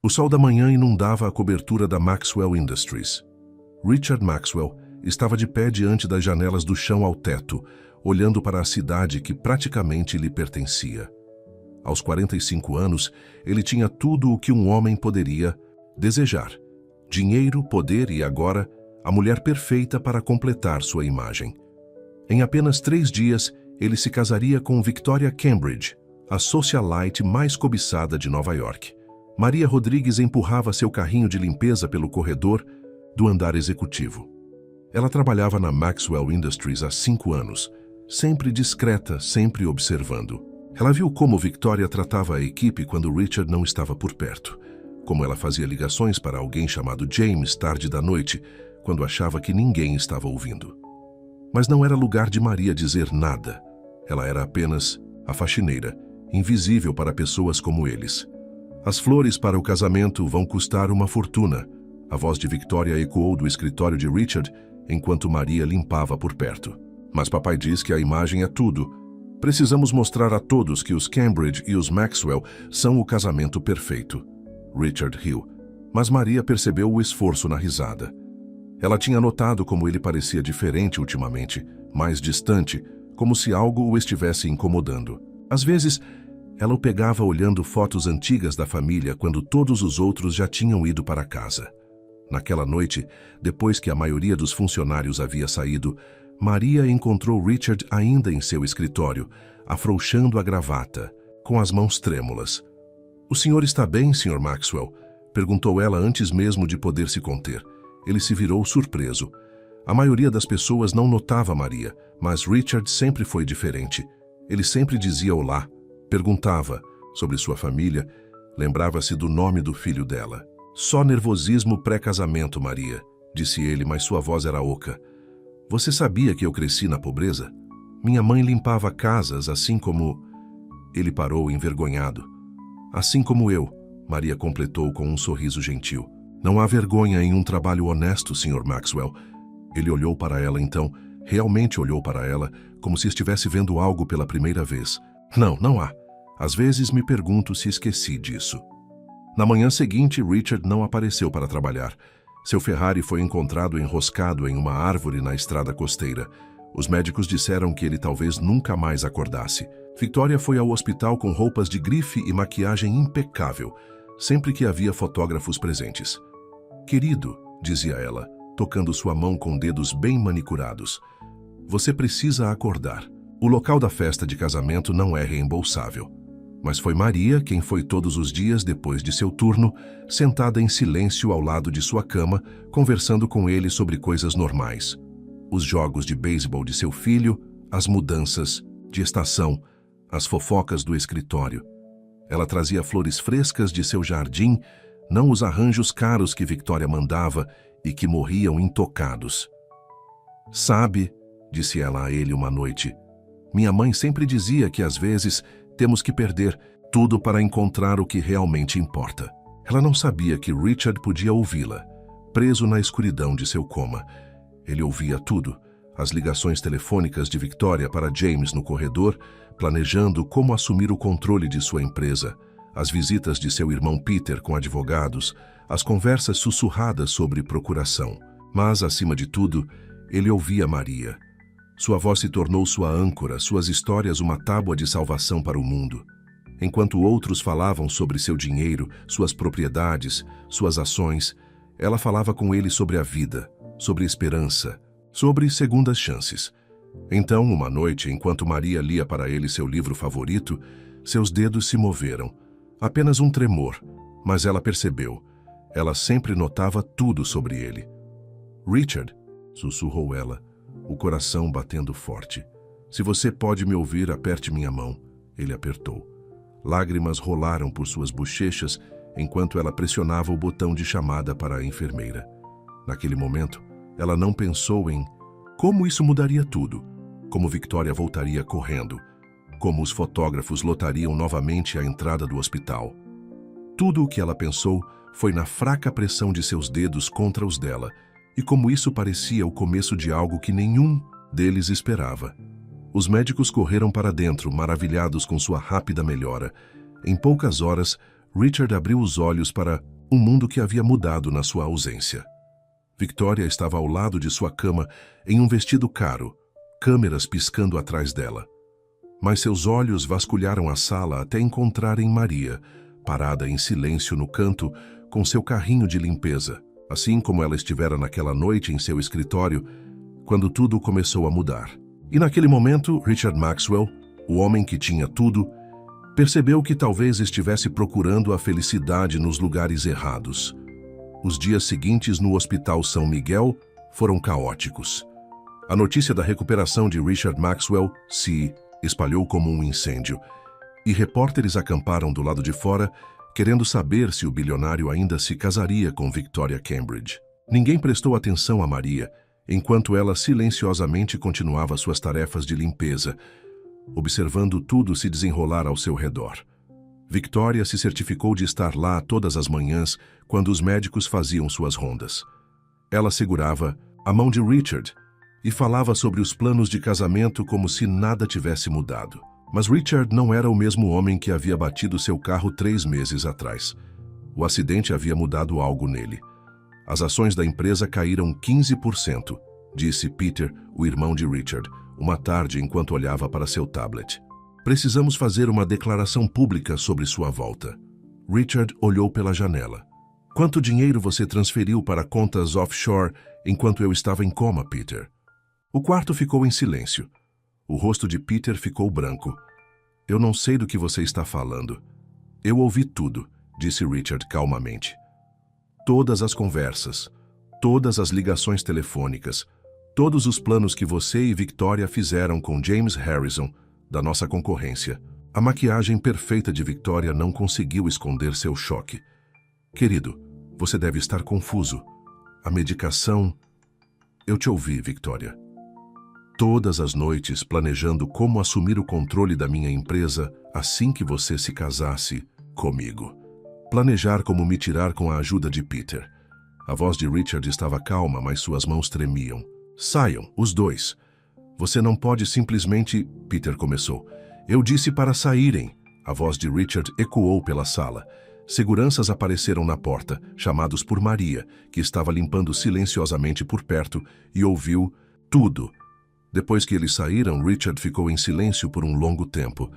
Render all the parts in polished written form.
O sol da manhã inundava a cobertura da Maxwell Industries. Richard Maxwell estava de pé diante das janelas do chão ao teto, olhando para a cidade que praticamente lhe pertencia. Aos 45 anos, ele tinha tudo o que um homem poderia desejar: dinheiro, poder e, agora, a mulher perfeita para completar sua imagem. Em apenas 3 dias, ele se casaria com Victoria Cambridge, a socialite mais cobiçada de Nova York. Maria Rodrigues empurrava seu carrinho de limpeza pelo corredor do andar executivo. Ela trabalhava na Maxwell Industries há 5 anos, sempre discreta, sempre observando. Ela viu como Victoria tratava a equipe quando Richard não estava por perto, como ela fazia ligações para alguém chamado James tarde da noite, quando achava que ninguém estava ouvindo. Mas não era lugar de Maria dizer nada. Ela era apenas a faxineira, invisível para pessoas como eles. As flores para o casamento vão custar uma fortuna. A voz de Victoria ecoou do escritório de Richard enquanto Maria limpava por perto. Mas papai diz que a imagem é tudo. Precisamos mostrar a todos que os Cambridge e os Maxwell são o casamento perfeito. Richard riu, mas Maria percebeu o esforço na risada. Ela tinha notado como ele parecia diferente ultimamente, mais distante, como se algo o estivesse incomodando. Às vezes, ela o pegava olhando fotos antigas da família quando todos os outros já tinham ido para casa. Naquela noite, depois que a maioria dos funcionários havia saído, Maria encontrou Richard ainda em seu escritório, afrouxando a gravata, com as mãos trêmulas. "O senhor está bem, Sr. Maxwell?" perguntou ela antes mesmo de poder se conter. Ele se virou surpreso. A maioria das pessoas não notava Maria, mas Richard sempre foi diferente. Ele sempre dizia olá, perguntava sobre sua família, lembrava-se do nome do filho dela. "Só nervosismo pré-casamento, Maria", disse ele, mas sua voz era oca. "Você sabia que eu cresci na pobreza? Minha mãe limpava casas assim como..." Ele parou envergonhado. "Assim como eu", Maria completou com um sorriso gentil. "Não há vergonha em um trabalho honesto, Sr. Maxwell." Ele olhou para ela então, realmente olhou para ela, como se estivesse vendo algo pela primeira vez. Não há. Às vezes me pergunto se esqueci disso." Na manhã seguinte, Richard não apareceu para trabalhar. Seu Ferrari foi encontrado enroscado em uma árvore na estrada costeira. Os médicos disseram que ele talvez nunca mais acordasse. Victoria foi ao hospital com roupas de grife e maquiagem impecável, sempre que havia fotógrafos presentes. "Querido", dizia ela, tocando sua mão com dedos bem manicurados, "você precisa acordar. O local da festa de casamento não é reembolsável." Mas foi Maria quem foi todos os dias depois de seu turno, sentada em silêncio ao lado de sua cama, conversando com ele sobre coisas normais. Os jogos de beisebol de seu filho, as mudanças de estação, as fofocas do escritório. Ela trazia flores frescas de seu jardim, não os arranjos caros que Victoria mandava e que morriam intocados. "Sabe", disse ela a ele uma noite, "minha mãe sempre dizia que às vezes temos que perder tudo para encontrar o que realmente importa." Ela não sabia que Richard podia ouvi-la, preso na escuridão de seu coma. Ele ouvia tudo, as ligações telefônicas de Victoria para James no corredor, planejando como assumir o controle de sua empresa, as visitas de seu irmão Peter com advogados, as conversas sussurradas sobre procuração. Mas, acima de tudo, ele ouvia Maria. Sua voz se tornou sua âncora, suas histórias uma tábua de salvação para o mundo. Enquanto outros falavam sobre seu dinheiro, suas propriedades, suas ações, ela falava com ele sobre a vida, sobre esperança, sobre segundas chances. Então, uma noite, enquanto Maria lia para ele seu livro favorito, seus dedos se moveram. Apenas um tremor, mas ela percebeu. Ela sempre notava tudo sobre ele. "Richard", sussurrou ela, o coração batendo forte. "Se você pode me ouvir, aperte minha mão." Ele apertou. Lágrimas rolaram por suas bochechas enquanto ela pressionava o botão de chamada para a enfermeira. Naquele momento, ela não pensou em como isso mudaria tudo, como Victoria voltaria correndo, como os fotógrafos lotariam novamente a entrada do hospital. Tudo o que ela pensou foi na fraca pressão de seus dedos contra os dela, e como isso parecia o começo de algo que nenhum deles esperava. Os médicos correram para dentro, maravilhados com sua rápida melhora. Em poucas horas, Richard abriu os olhos para um mundo que havia mudado na sua ausência. Victoria estava ao lado de sua cama, em um vestido caro, câmeras piscando atrás dela. Mas seus olhos vasculharam a sala até encontrarem Maria, parada em silêncio no canto, com seu carrinho de limpeza, assim como ela estivera naquela noite em seu escritório, quando tudo começou a mudar. E naquele momento, Richard Maxwell, o homem que tinha tudo, percebeu que talvez estivesse procurando a felicidade nos lugares errados. Os dias seguintes no Hospital São Miguel foram caóticos. A notícia da recuperação de Richard Maxwell se espalhou como um incêndio, e repórteres acamparam do lado de fora, querendo saber se o bilionário ainda se casaria com Victoria Cambridge. Ninguém prestou atenção a Maria, enquanto ela silenciosamente continuava suas tarefas de limpeza, observando tudo se desenrolar ao seu redor. Victoria se certificou de estar lá todas as manhãs, quando os médicos faziam suas rondas. Ela segurava a mão de Richard e falava sobre os planos de casamento como se nada tivesse mudado. Mas Richard não era o mesmo homem que havia batido seu carro 3 meses atrás. O acidente havia mudado algo nele. As ações da empresa caíram 15%, disse Peter, o irmão de Richard, uma tarde enquanto olhava para seu tablet. Precisamos fazer uma declaração pública sobre sua volta. Richard olhou pela janela. Quanto dinheiro você transferiu para contas offshore enquanto eu estava em coma, Peter? O quarto ficou em silêncio. O rosto de Peter ficou branco. Eu não sei do que você está falando. Eu ouvi tudo, disse Richard calmamente. Todas as conversas, todas as ligações telefônicas, todos os planos que você e Victoria fizeram com James Harrison, da nossa concorrência. A maquiagem perfeita de Victoria não conseguiu esconder seu choque. Querido, você deve estar confuso. A medicação... Eu te ouvi, Victoria. Todas as noites planejando como assumir o controle da minha empresa assim que você se casasse comigo. Planejar como me tirar com a ajuda de Peter. A voz de Richard estava calma, mas suas mãos tremiam. Saiam, os dois. Você não pode simplesmente... Peter começou. Eu disse para saírem. A voz de Richard ecoou pela sala. Seguranças apareceram na porta, chamados por Maria, que estava limpando silenciosamente por perto, e ouviu tudo. Depois que eles saíram, Richard ficou em silêncio por um longo tempo.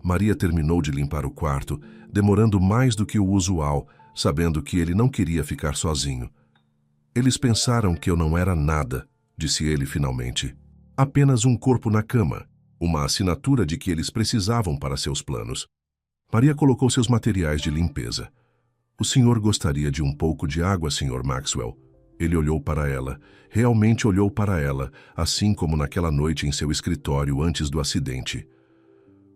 Maria terminou de limpar o quarto, demorando mais do que o usual, sabendo que ele não queria ficar sozinho. Eles pensaram que eu não era nada, disse ele finalmente. Apenas um corpo na cama, uma assinatura de que eles precisavam para seus planos. Maria colocou seus materiais de limpeza. O senhor gostaria de um pouco de água, Sr. Maxwell? Ele olhou para ela, realmente olhou para ela, assim como naquela noite em seu escritório antes do acidente.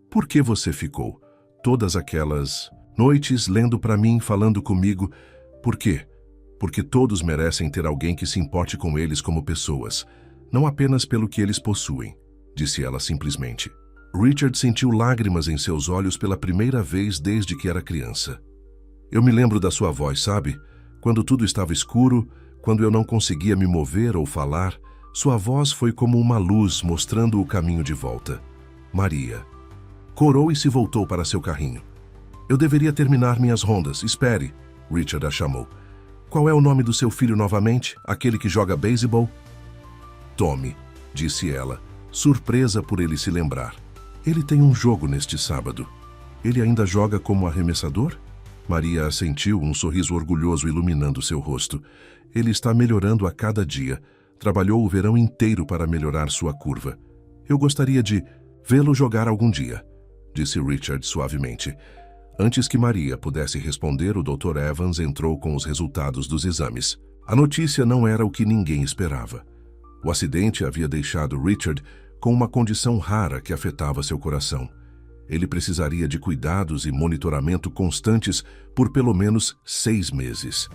Por que você ficou todas aquelas noites lendo para mim, falando comigo? Por quê? Porque todos merecem ter alguém que se importe com eles como pessoas, não apenas pelo que eles possuem, disse ela simplesmente. Richard sentiu lágrimas em seus olhos pela primeira vez desde que era criança. Eu me lembro da sua voz, sabe? Quando tudo estava escuro, quando eu não conseguia me mover ou falar, sua voz foi como uma luz mostrando o caminho de volta. Maria. Corou e se voltou para seu carrinho. Eu deveria terminar minhas rondas. Espere, Richard a chamou. Qual é o nome do seu filho novamente? Aquele que joga beisebol? Tommy, disse ela, surpresa por ele se lembrar. Ele tem um jogo neste sábado. Ele ainda joga como arremessador? Maria assentiu, um sorriso orgulhoso iluminando seu rosto. Ele está melhorando a cada dia. Trabalhou o verão inteiro para melhorar sua curva. Eu gostaria de vê-lo jogar algum dia, disse Richard suavemente. Antes que Maria pudesse responder, o Dr. Evans entrou com os resultados dos exames. A notícia não era o que ninguém esperava. O acidente havia deixado Richard com uma condição rara que afetava seu coração. Ele precisaria de cuidados e monitoramento constantes por pelo menos 6 meses.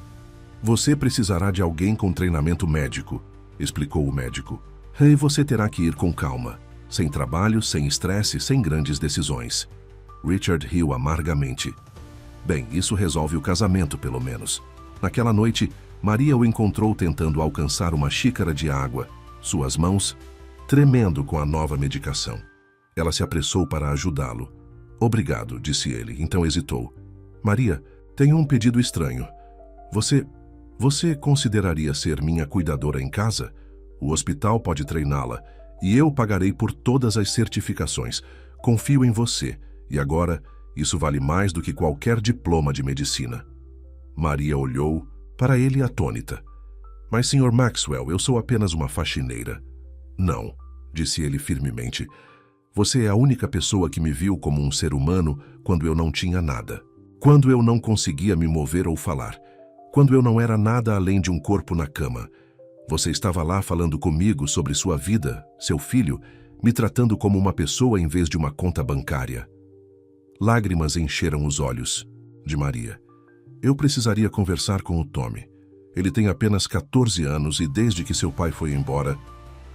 Você precisará de alguém com treinamento médico, explicou o médico. E você terá que ir com calma, sem trabalho, sem estresse, sem grandes decisões. Richard riu amargamente. Bem, isso resolve o casamento, pelo menos. Naquela noite, Maria o encontrou tentando alcançar uma xícara de água, suas mãos tremendo com a nova medicação. Ela se apressou para ajudá-lo. Obrigado, disse ele, então hesitou. Maria, tenho um pedido estranho. Você consideraria ser minha cuidadora em casa? O hospital pode treiná-la e eu pagarei por todas as certificações. Confio em você e agora isso vale mais do que qualquer diploma de medicina. Maria olhou para ele atônita. Mas, Sr. Maxwell, eu sou apenas uma faxineira. Não, disse ele firmemente. Você é a única pessoa que me viu como um ser humano quando eu não tinha nada. Quando eu não conseguia me mover ou falar. Quando eu não era nada além de um corpo na cama. Você estava lá falando comigo sobre sua vida, seu filho, me tratando como uma pessoa em vez de uma conta bancária. Lágrimas encheram os olhos de Maria. Eu precisaria conversar com o Tommy. Ele tem apenas 14 anos e desde que seu pai foi embora...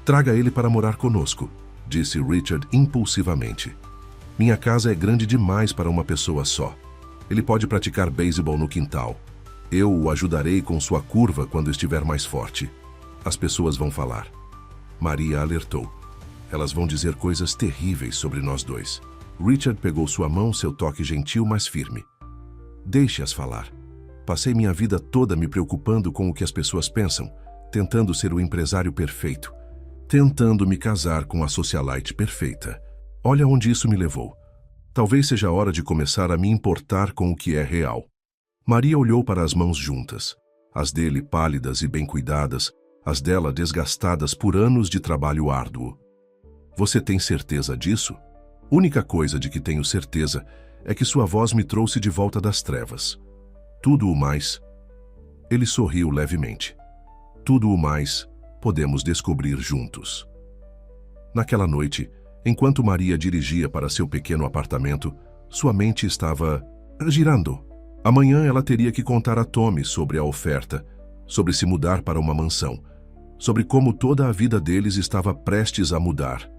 Traga ele para morar conosco, disse Richard impulsivamente. Minha casa é grande demais para uma pessoa só. Ele pode praticar beisebol no quintal. Eu o ajudarei com sua curva quando estiver mais forte. As pessoas vão falar. Maria alertou. Elas vão dizer coisas terríveis sobre nós dois. Richard pegou sua mão, seu toque gentil, mas firme. Deixe-as falar. Passei minha vida toda me preocupando com o que as pessoas pensam, tentando ser o empresário perfeito, tentando me casar com a socialite perfeita. Olha onde isso me levou. Talvez seja a hora de começar a me importar com o que é real. Maria olhou para as mãos juntas, as dele pálidas e bem cuidadas, as dela desgastadas por anos de trabalho árduo. Você tem certeza disso? Única coisa de que tenho certeza é que sua voz me trouxe de volta das trevas. Tudo o mais... Ele sorriu levemente. Tudo o mais podemos descobrir juntos. Naquela noite, enquanto Maria dirigia para seu pequeno apartamento, sua mente estava girando. Amanhã ela teria que contar a Tommy sobre a oferta, sobre se mudar para uma mansão, sobre como toda a vida deles estava prestes a mudar.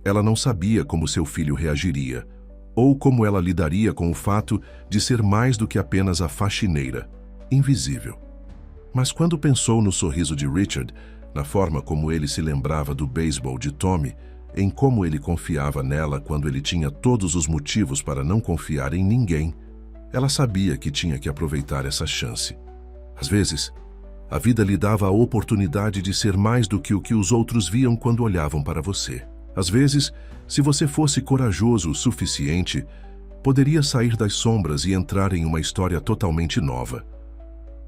Ela não sabia como seu filho reagiria, ou como ela lidaria com o fato de ser mais do que apenas a faxineira, invisível. Mas quando pensou no sorriso de Richard, na forma como ele se lembrava do beisebol de Tommy, em como ele confiava nela quando ele tinha todos os motivos para não confiar em ninguém, ela sabia que tinha que aproveitar essa chance. Às vezes, a vida lhe dava a oportunidade de ser mais do que o que os outros viam quando olhavam para você. Às vezes, se você fosse corajoso o suficiente, poderia sair das sombras e entrar em uma história totalmente nova.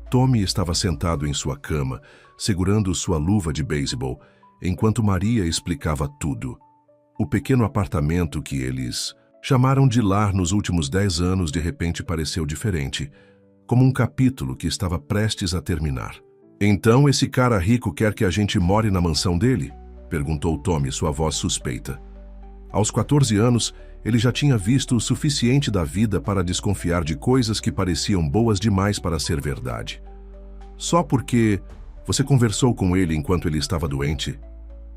Tommy estava sentado em sua cama, segurando sua luva de beisebol, enquanto Maria explicava tudo. O pequeno apartamento que eles chamaram de lar nos últimos 10 anos de repente pareceu diferente, como um capítulo que estava prestes a terminar. Então esse cara rico quer que a gente more na mansão dele? Perguntou Tommy, sua voz suspeita. Aos 14 anos, ele já tinha visto o suficiente da vida para desconfiar de coisas que pareciam boas demais para ser verdade. Só porque você conversou com ele enquanto ele estava doente?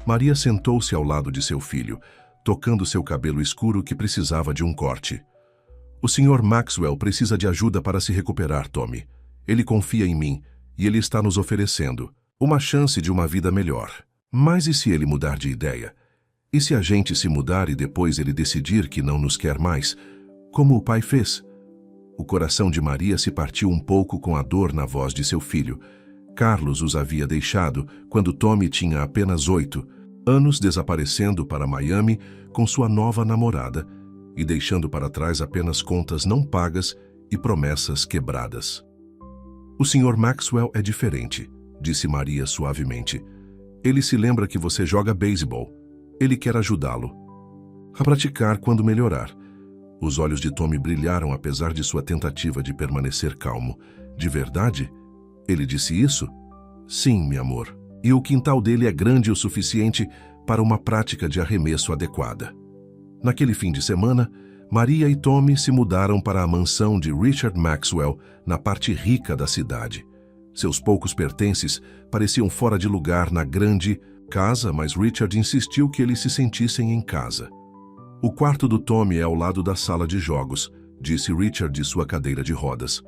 Maria sentou-se ao lado de seu filho, tocando seu cabelo escuro que precisava de um corte. O Sr. Maxwell precisa de ajuda para se recuperar, Tommy. Ele confia em mim e ele está nos oferecendo uma chance de uma vida melhor. Mas e se ele mudar de ideia? E se a gente se mudar e depois ele decidir que não nos quer mais, como o pai fez? O coração de Maria se partiu um pouco com a dor na voz de seu filho. Carlos os havia deixado quando Tommy tinha apenas 8 anos, desaparecendo para Miami com sua nova namorada e deixando para trás apenas contas não pagas e promessas quebradas. O Sr. Maxwell é diferente, disse Maria suavemente. Ele se lembra que você joga beisebol. Ele quer ajudá-lo a praticar quando melhorar. Os olhos de Tommy brilharam apesar de sua tentativa de permanecer calmo. De verdade? Ele disse isso? Sim, meu amor. E o quintal dele é grande o suficiente para uma prática de arremesso adequada. Naquele fim de semana, Maria e Tommy se mudaram para a mansão de Richard Maxwell, na parte rica da cidade. Seus poucos pertences pareciam fora de lugar na grande casa, mas Richard insistiu que eles se sentissem em casa. O quarto do Tommy é ao lado da sala de jogos, disse Richard de sua cadeira de rodas.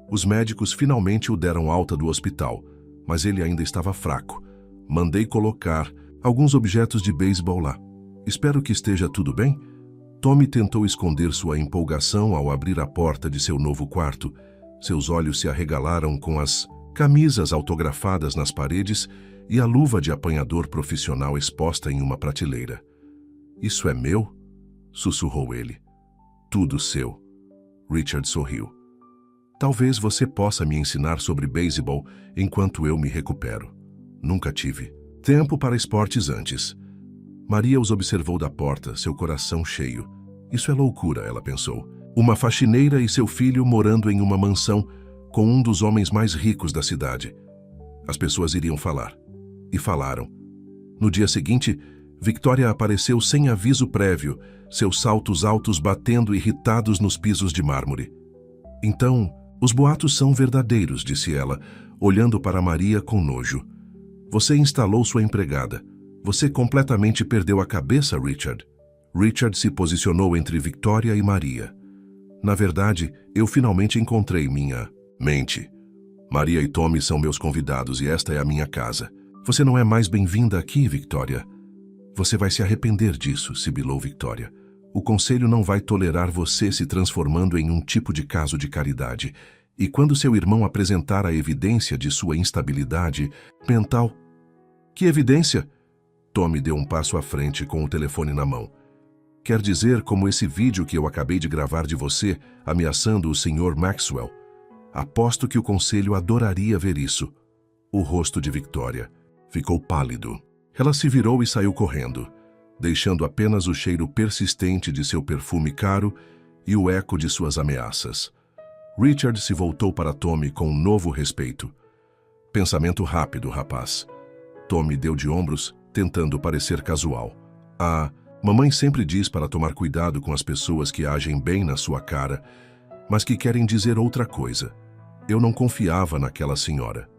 Os médicos finalmente o deram alta do hospital, mas ele ainda estava fraco. Mandei colocar alguns objetos de beisebol lá. Espero que esteja tudo bem? Tommy tentou esconder sua empolgação ao abrir a porta de seu novo quarto, Seus olhos se arregalaram com as camisas autografadas nas paredes e a luva de apanhador profissional exposta em uma prateleira. "Isso é meu?" sussurrou ele. "Tudo seu." Richard sorriu. "Talvez você possa me ensinar sobre beisebol enquanto eu me recupero. Nunca tive tempo para esportes antes." Maria os observou da porta, seu coração cheio. Isso é loucura, ela pensou. Uma faxineira e seu filho morando em uma mansão com um dos homens mais ricos da cidade. As pessoas iriam falar. E falaram. No dia seguinte, Victoria apareceu sem aviso prévio, seus saltos altos batendo irritados nos pisos de mármore. "Então, os boatos são verdadeiros", disse ela, olhando para Maria com nojo. "Você instalou sua empregada. Você completamente perdeu a cabeça, Richard." Richard se posicionou entre Victoria e Maria. "Na verdade, eu finalmente encontrei minha mente. Maria e Tommy são meus convidados e esta é a minha casa. Você não é mais bem-vinda aqui, Victoria." "Você vai se arrepender disso", sibilou Victoria. "O conselho não vai tolerar você se transformando em um tipo de caso de caridade. E quando seu irmão apresentar a evidência de sua instabilidade mental..." "Que evidência?" Tommy deu um passo à frente com o telefone na mão. "Quer dizer, como esse vídeo que eu acabei de gravar de você, ameaçando o Sr. Maxwell. Aposto que o conselho adoraria ver isso." O rosto de Victoria ficou pálido. Ela se virou e saiu correndo, deixando apenas o cheiro persistente de seu perfume caro e o eco de suas ameaças. Richard se voltou para Tommy com um novo respeito. "Pensamento rápido, rapaz." Tommy deu de ombros, tentando parecer casual. "Ah, mamãe sempre diz para tomar cuidado com as pessoas que agem bem na sua cara, mas que querem dizer outra coisa. Eu não confiava naquela senhora."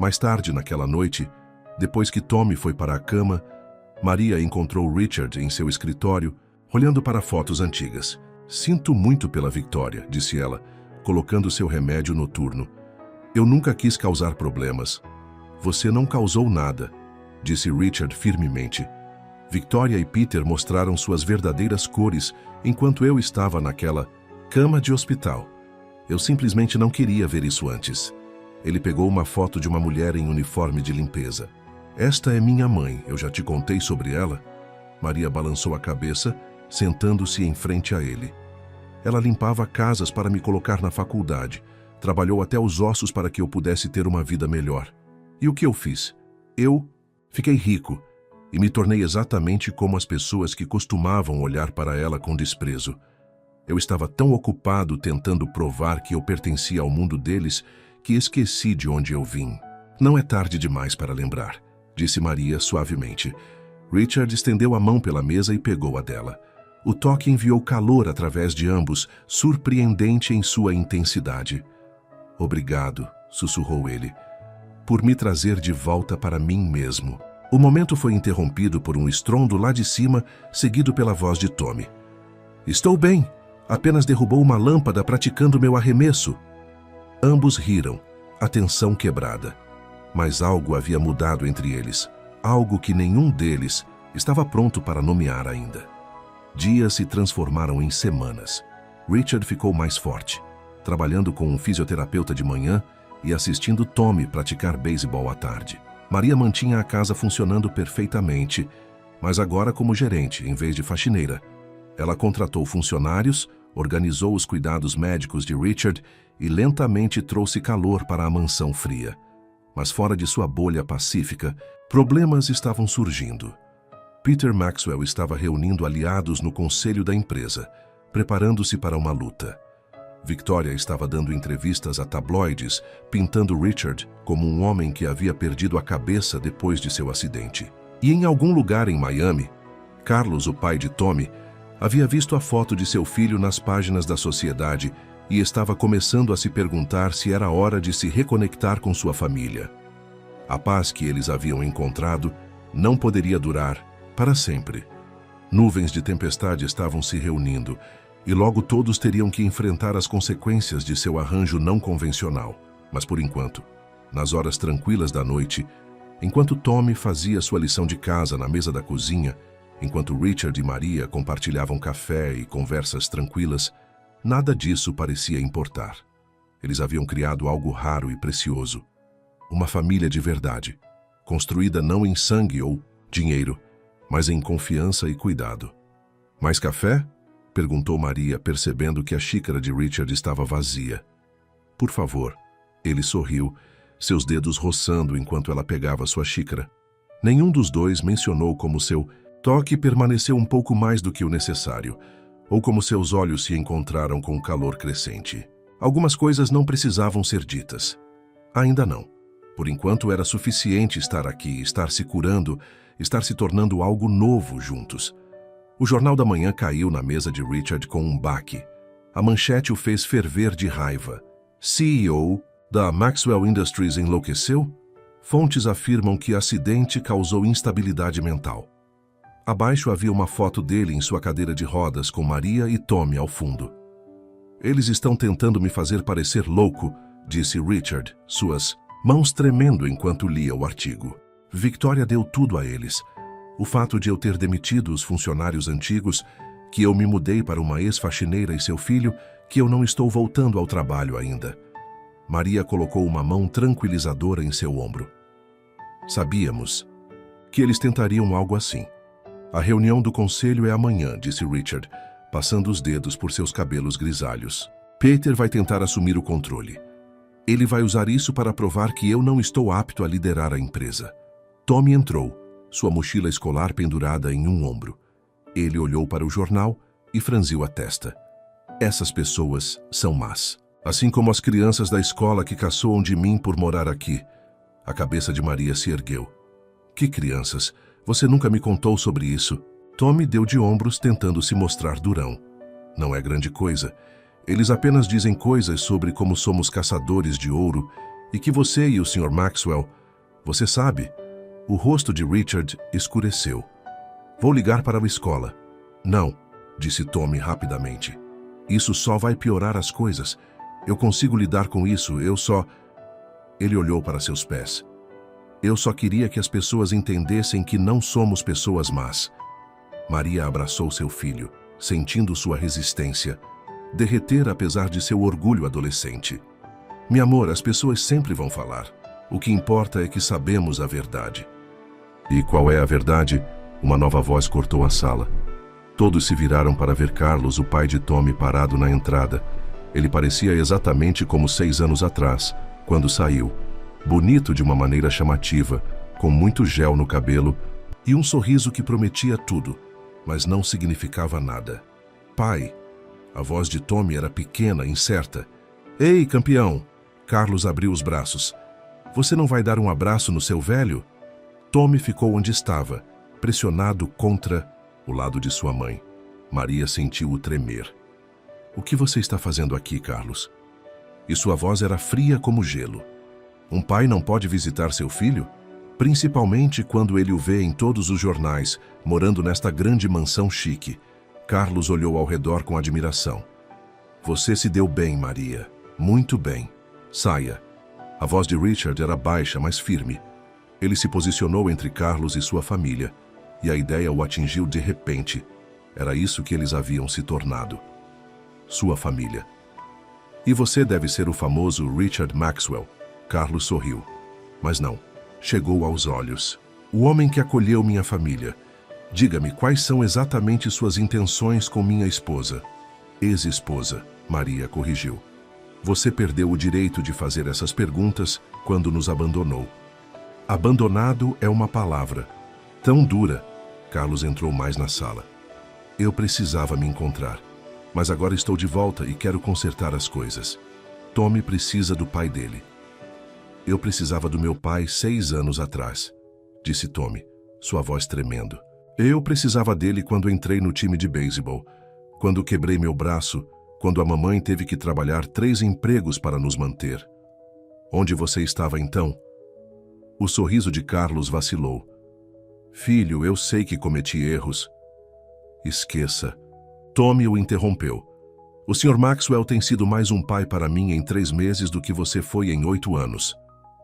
Mais tarde naquela noite, depois que Tommy foi para a cama, Maria encontrou Richard em seu escritório, olhando para fotos antigas. "Sinto muito pela Victoria", disse ela, colocando seu remédio noturno. "Eu nunca quis causar problemas." "Você não causou nada", disse Richard firmemente. "Victoria e Peter mostraram suas verdadeiras cores enquanto eu estava naquela cama de hospital. Eu simplesmente não queria ver isso antes." Ele pegou uma foto de uma mulher em uniforme de limpeza. "Esta é minha mãe, eu já te contei sobre ela?" Maria balançou a cabeça, sentando-se em frente a ele. "Ela limpava casas para me colocar na faculdade. Trabalhou até os ossos para que eu pudesse ter uma vida melhor. E o que eu fiz? Eu fiquei rico e me tornei exatamente como as pessoas que costumavam olhar para ela com desprezo. Eu estava tão ocupado tentando provar que eu pertencia ao mundo deles que esqueci de onde eu vim." "Não é tarde demais para lembrar", disse Maria suavemente. Richard estendeu a mão pela mesa e pegou a dela. O toque enviou calor através de ambos, surpreendente em sua intensidade. "Obrigado", sussurrou ele, "por me trazer de volta para mim mesmo." O momento foi interrompido por um estrondo lá de cima, seguido pela voz de Tommy. "Estou bem. Apenas derrubou uma lâmpada praticando meu arremesso." Ambos riram, a tensão quebrada. Mas algo havia mudado entre eles, algo que nenhum deles estava pronto para nomear ainda. Dias se transformaram em semanas. Richard ficou mais forte, trabalhando com um fisioterapeuta de manhã e assistindo Tommy praticar beisebol à tarde. Maria mantinha a casa funcionando perfeitamente, mas agora como gerente, em vez de faxineira. Ela contratou funcionários, organizou os cuidados médicos de Richard e lentamente trouxe calor para a mansão fria. Mas fora de sua bolha pacífica, problemas estavam surgindo. Peter Maxwell estava reunindo aliados no conselho da empresa, preparando-se para uma luta. Victoria estava dando entrevistas a tabloides, pintando Richard como um homem que havia perdido a cabeça depois de seu acidente. E em algum lugar em Miami, Carlos, o pai de Tommy, havia visto a foto de seu filho nas páginas da sociedade e estava começando a se perguntar se era hora de se reconectar com sua família. A paz que eles haviam encontrado não poderia durar para sempre. Nuvens de tempestade estavam se reunindo e logo todos teriam que enfrentar as consequências de seu arranjo não convencional. Mas por enquanto, nas horas tranquilas da noite, enquanto Tommy fazia sua lição de casa na mesa da cozinha, enquanto Richard e Maria compartilhavam café e conversas tranquilas, nada disso parecia importar. Eles haviam criado algo raro e precioso. Uma família de verdade, construída não em sangue ou dinheiro, mas em confiança e cuidado. Mais café? Perguntou Maria, percebendo que a xícara de Richard estava vazia. Por favor. Ele sorriu, seus dedos roçando enquanto ela pegava sua xícara. Nenhum dos dois mencionou como seu toque permaneceu um pouco mais do que o necessário, ou como seus olhos se encontraram com o calor crescente. Algumas coisas não precisavam ser ditas. Ainda não. Por enquanto era suficiente estar aqui, estar se curando, estar se tornando algo novo juntos. O jornal da manhã caiu na mesa de Richard com um baque. A manchete o fez ferver de raiva. CEO da Maxwell Industries enlouqueceu? Fontes afirmam que acidente causou instabilidade mental. Abaixo havia uma foto dele em sua cadeira de rodas com Maria e Tommy ao fundo. Eles estão tentando me fazer parecer louco, disse Richard, suas mãos tremendo enquanto lia o artigo. Victoria deu tudo a eles. O fato de eu ter demitido os funcionários antigos, que eu me mudei para uma ex-faxineira e seu filho, que eu não estou voltando ao trabalho ainda. Maria colocou uma mão tranquilizadora em seu ombro. Sabíamos que eles tentariam algo assim. A reunião do conselho é amanhã, disse Richard, passando os dedos por seus cabelos grisalhos. Peter vai tentar assumir o controle. Ele vai usar isso para provar que eu não estou apto a liderar a empresa. Tommy entrou, sua mochila escolar pendurada em um ombro. Ele olhou para o jornal e franziu a testa. Essas pessoas são más. Assim como as crianças da escola que caçoam de mim por morar aqui. A cabeça de Maria se ergueu. Que crianças? Você nunca me contou sobre isso. Tommy deu de ombros tentando se mostrar durão. Não é grande coisa. Eles apenas dizem coisas sobre como somos caçadores de ouro e que você e o Sr. Maxwell... Você sabe? O rosto de Richard escureceu. Vou ligar para a escola. Não, disse Tommy rapidamente. Isso só vai piorar as coisas. Eu consigo lidar com isso, Ele olhou para seus pés. Eu só queria que as pessoas entendessem que não somos pessoas más. Maria abraçou seu filho, sentindo sua resistência, derreter apesar de seu orgulho adolescente. Meu amor, as pessoas sempre vão falar. O que importa é que sabemos a verdade. E qual é a verdade? Uma nova voz cortou a sala. Todos se viraram para ver Carlos, o pai de Tommy, parado na entrada. Ele parecia exatamente como 6 anos atrás, quando saiu. Bonito de uma maneira chamativa, com muito gel no cabelo e um sorriso que prometia tudo, mas não significava nada. Pai! A voz de Tommy era pequena, incerta. Ei, campeão! Carlos abriu os braços. Você não vai dar um abraço no seu velho? Tommy ficou onde estava, pressionado contra o lado de sua mãe. Maria sentiu-o tremer. O que você está fazendo aqui, Carlos? E sua voz era fria como gelo. Um pai não pode visitar seu filho? Principalmente quando ele o vê em todos os jornais, morando nesta grande mansão chique. Carlos olhou ao redor com admiração. Você se deu bem, Maria. Muito bem. Saia. A voz de Richard era baixa, mas firme. Ele se posicionou entre Carlos e sua família, e a ideia o atingiu de repente. Era isso que eles haviam se tornado. Sua família. E você deve ser o famoso Richard Maxwell. Carlos sorriu. Mas não. Chegou aos olhos. O homem que acolheu minha família. Diga-me, quais são exatamente suas intenções com minha esposa? Ex-esposa, Maria corrigiu. Você perdeu o direito de fazer essas perguntas quando nos abandonou. Abandonado é uma palavra tão dura. Carlos entrou mais na sala. Eu precisava me encontrar. Mas agora estou de volta e quero consertar as coisas. Tommy precisa do pai dele. Eu precisava do meu pai 6 anos atrás, disse Tommy, sua voz tremendo. Eu precisava dele quando entrei no time de beisebol, quando quebrei meu braço, quando a mamãe teve que trabalhar 3 empregos para nos manter. Onde você estava então? O sorriso de Carlos vacilou. Filho, eu sei que cometi erros. Esqueça. Tommy o interrompeu. O Sr. Maxwell tem sido mais um pai para mim em 3 meses do que você foi em 8 anos.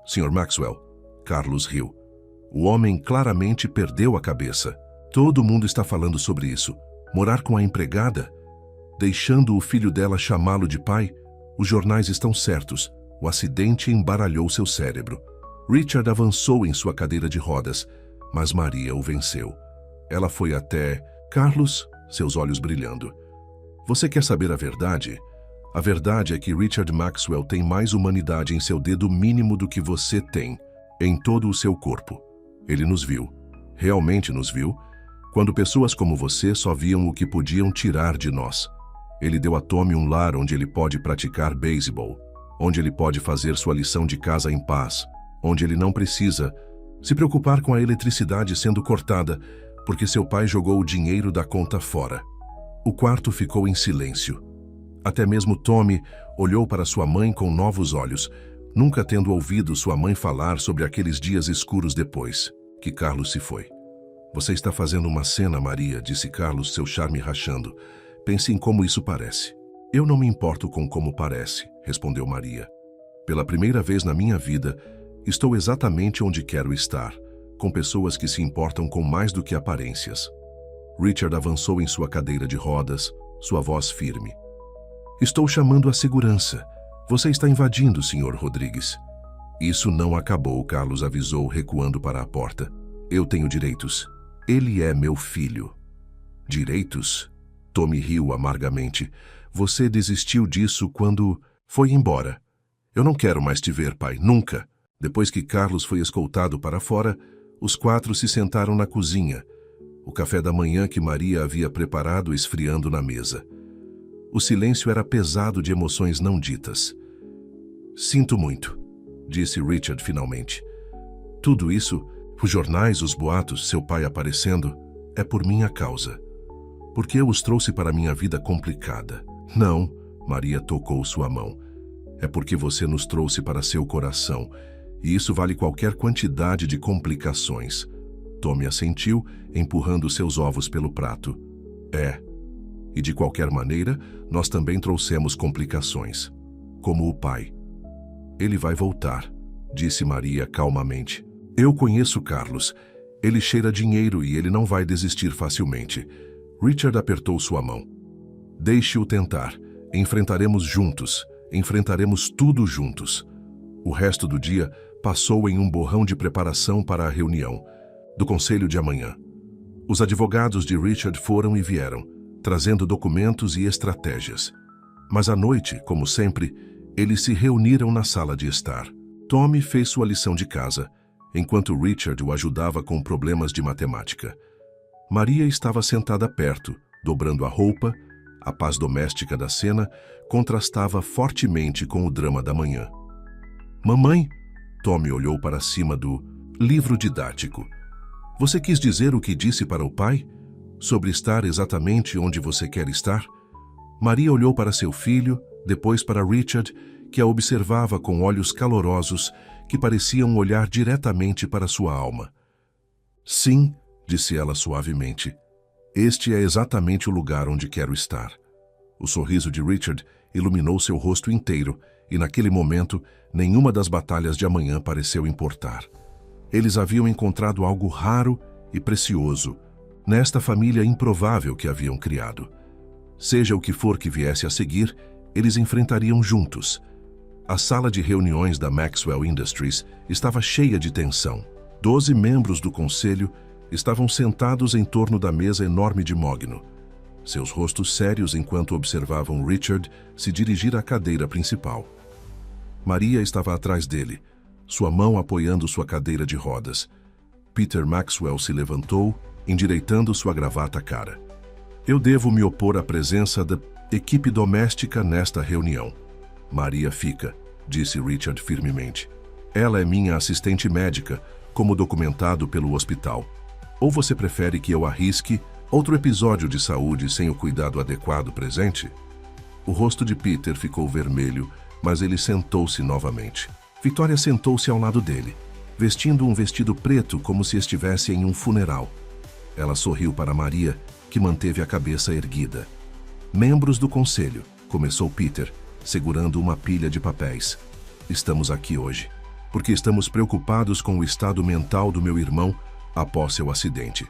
Sr. Maxwell, Carlos riu. O homem claramente perdeu a cabeça. Todo mundo está falando sobre isso. Morar com a empregada? Deixando o filho dela chamá-lo de pai? Os jornais estão certos. O acidente embaralhou seu cérebro. Richard avançou em sua cadeira de rodas, mas Maria o venceu. Ela foi até Carlos, seus olhos brilhando. Você quer saber a verdade? A verdade é que Richard Maxwell tem mais humanidade em seu dedo mínimo do que você tem, em todo o seu corpo. Ele nos viu. Realmente nos viu, quando pessoas como você só viam o que podiam tirar de nós. Ele deu a Tommy um lar onde ele pode praticar beisebol, onde ele pode fazer sua lição de casa em paz, onde ele não precisa se preocupar com a eletricidade sendo cortada, porque seu pai jogou o dinheiro da conta fora. O quarto ficou em silêncio. Até mesmo Tommy olhou para sua mãe com novos olhos, nunca tendo ouvido sua mãe falar sobre aqueles dias escuros depois que Carlos se foi. Você está fazendo uma cena, Maria, disse Carlos, seu charme rachando. Pense em como isso parece. Eu não me importo com como parece, respondeu Maria. Pela primeira vez na minha vida, estou exatamente onde quero estar, com pessoas que se importam com mais do que aparências. Richard avançou em sua cadeira de rodas, sua voz firme. Estou chamando a segurança. Você está invadindo, Sr. Rodrigues. Isso não acabou, Carlos avisou, recuando para a porta. Eu tenho direitos. Ele é meu filho. Direitos? Tommy riu amargamente. Você desistiu disso quando foi embora. Eu não quero mais te ver, pai, nunca. Depois que Carlos foi escoltado para fora, os quatro se sentaram na cozinha, o café da manhã que Maria havia preparado esfriando na mesa. O silêncio era pesado de emoções não ditas. Sinto muito, disse Richard finalmente. Tudo isso, os jornais, os boatos, seu pai aparecendo, é por minha causa. Porque eu os trouxe para minha vida complicada. Não, Maria tocou sua mão. É porque você nos trouxe para seu coração, e isso vale qualquer quantidade de complicações. Tommy assentiu, empurrando seus ovos pelo prato. É. E de qualquer maneira, nós também trouxemos complicações. Como o pai. Ele vai voltar, disse Maria calmamente. Eu conheço Carlos. Ele cheira dinheiro e ele não vai desistir facilmente. Richard apertou sua mão. Deixe-o tentar. Enfrentaremos juntos. Enfrentaremos tudo juntos. O resto do dia passou em um borrão de preparação para a reunião do conselho de amanhã. Os advogados de Richard foram e vieram, trazendo documentos e estratégias. Mas à noite, como sempre, eles se reuniram na sala de estar. Tommy fez sua lição de casa, enquanto Richard o ajudava com problemas de matemática. Maria estava sentada perto, dobrando a roupa. A paz doméstica da cena contrastava fortemente com o drama da manhã. Mamãe, Tommy olhou para cima do livro didático. Você quis dizer o que disse para o pai? Sobre estar exatamente onde você quer estar? Maria olhou para seu filho, depois para Richard, que a observava com olhos calorosos que pareciam olhar diretamente para sua alma. Sim, disse ela suavemente. Este é exatamente o lugar onde quero estar. O sorriso de Richard iluminou seu rosto inteiro e, naquele momento, nenhuma das batalhas de amanhã pareceu importar. Eles haviam encontrado algo raro e precioso nesta família improvável que haviam criado. Seja o que for que viesse a seguir, eles enfrentariam juntos. A sala de reuniões da Maxwell Industries estava cheia de tensão. 12 membros do conselho estavam sentados em torno da mesa enorme de mogno, seus rostos sérios enquanto observavam Richard se dirigir à cadeira principal. Maria estava atrás dele, sua mão apoiando sua cadeira de rodas. Peter Maxwell se levantou, endireitando sua gravata à cara. Eu devo me opor à presença da equipe doméstica nesta reunião. Maria fica, disse Richard firmemente. Ela é minha assistente médica, como documentado pelo hospital. Ou você prefere que eu arrisque outro episódio de saúde sem o cuidado adequado presente? O rosto de Peter ficou vermelho, mas ele sentou-se novamente. Victoria sentou-se ao lado dele, vestindo um vestido preto como se estivesse em um funeral. Ela sorriu para Maria, que manteve a cabeça erguida. Membros do conselho, começou Peter, segurando uma pilha de papéis. Estamos aqui hoje, porque estamos preocupados com o estado mental do meu irmão após seu acidente.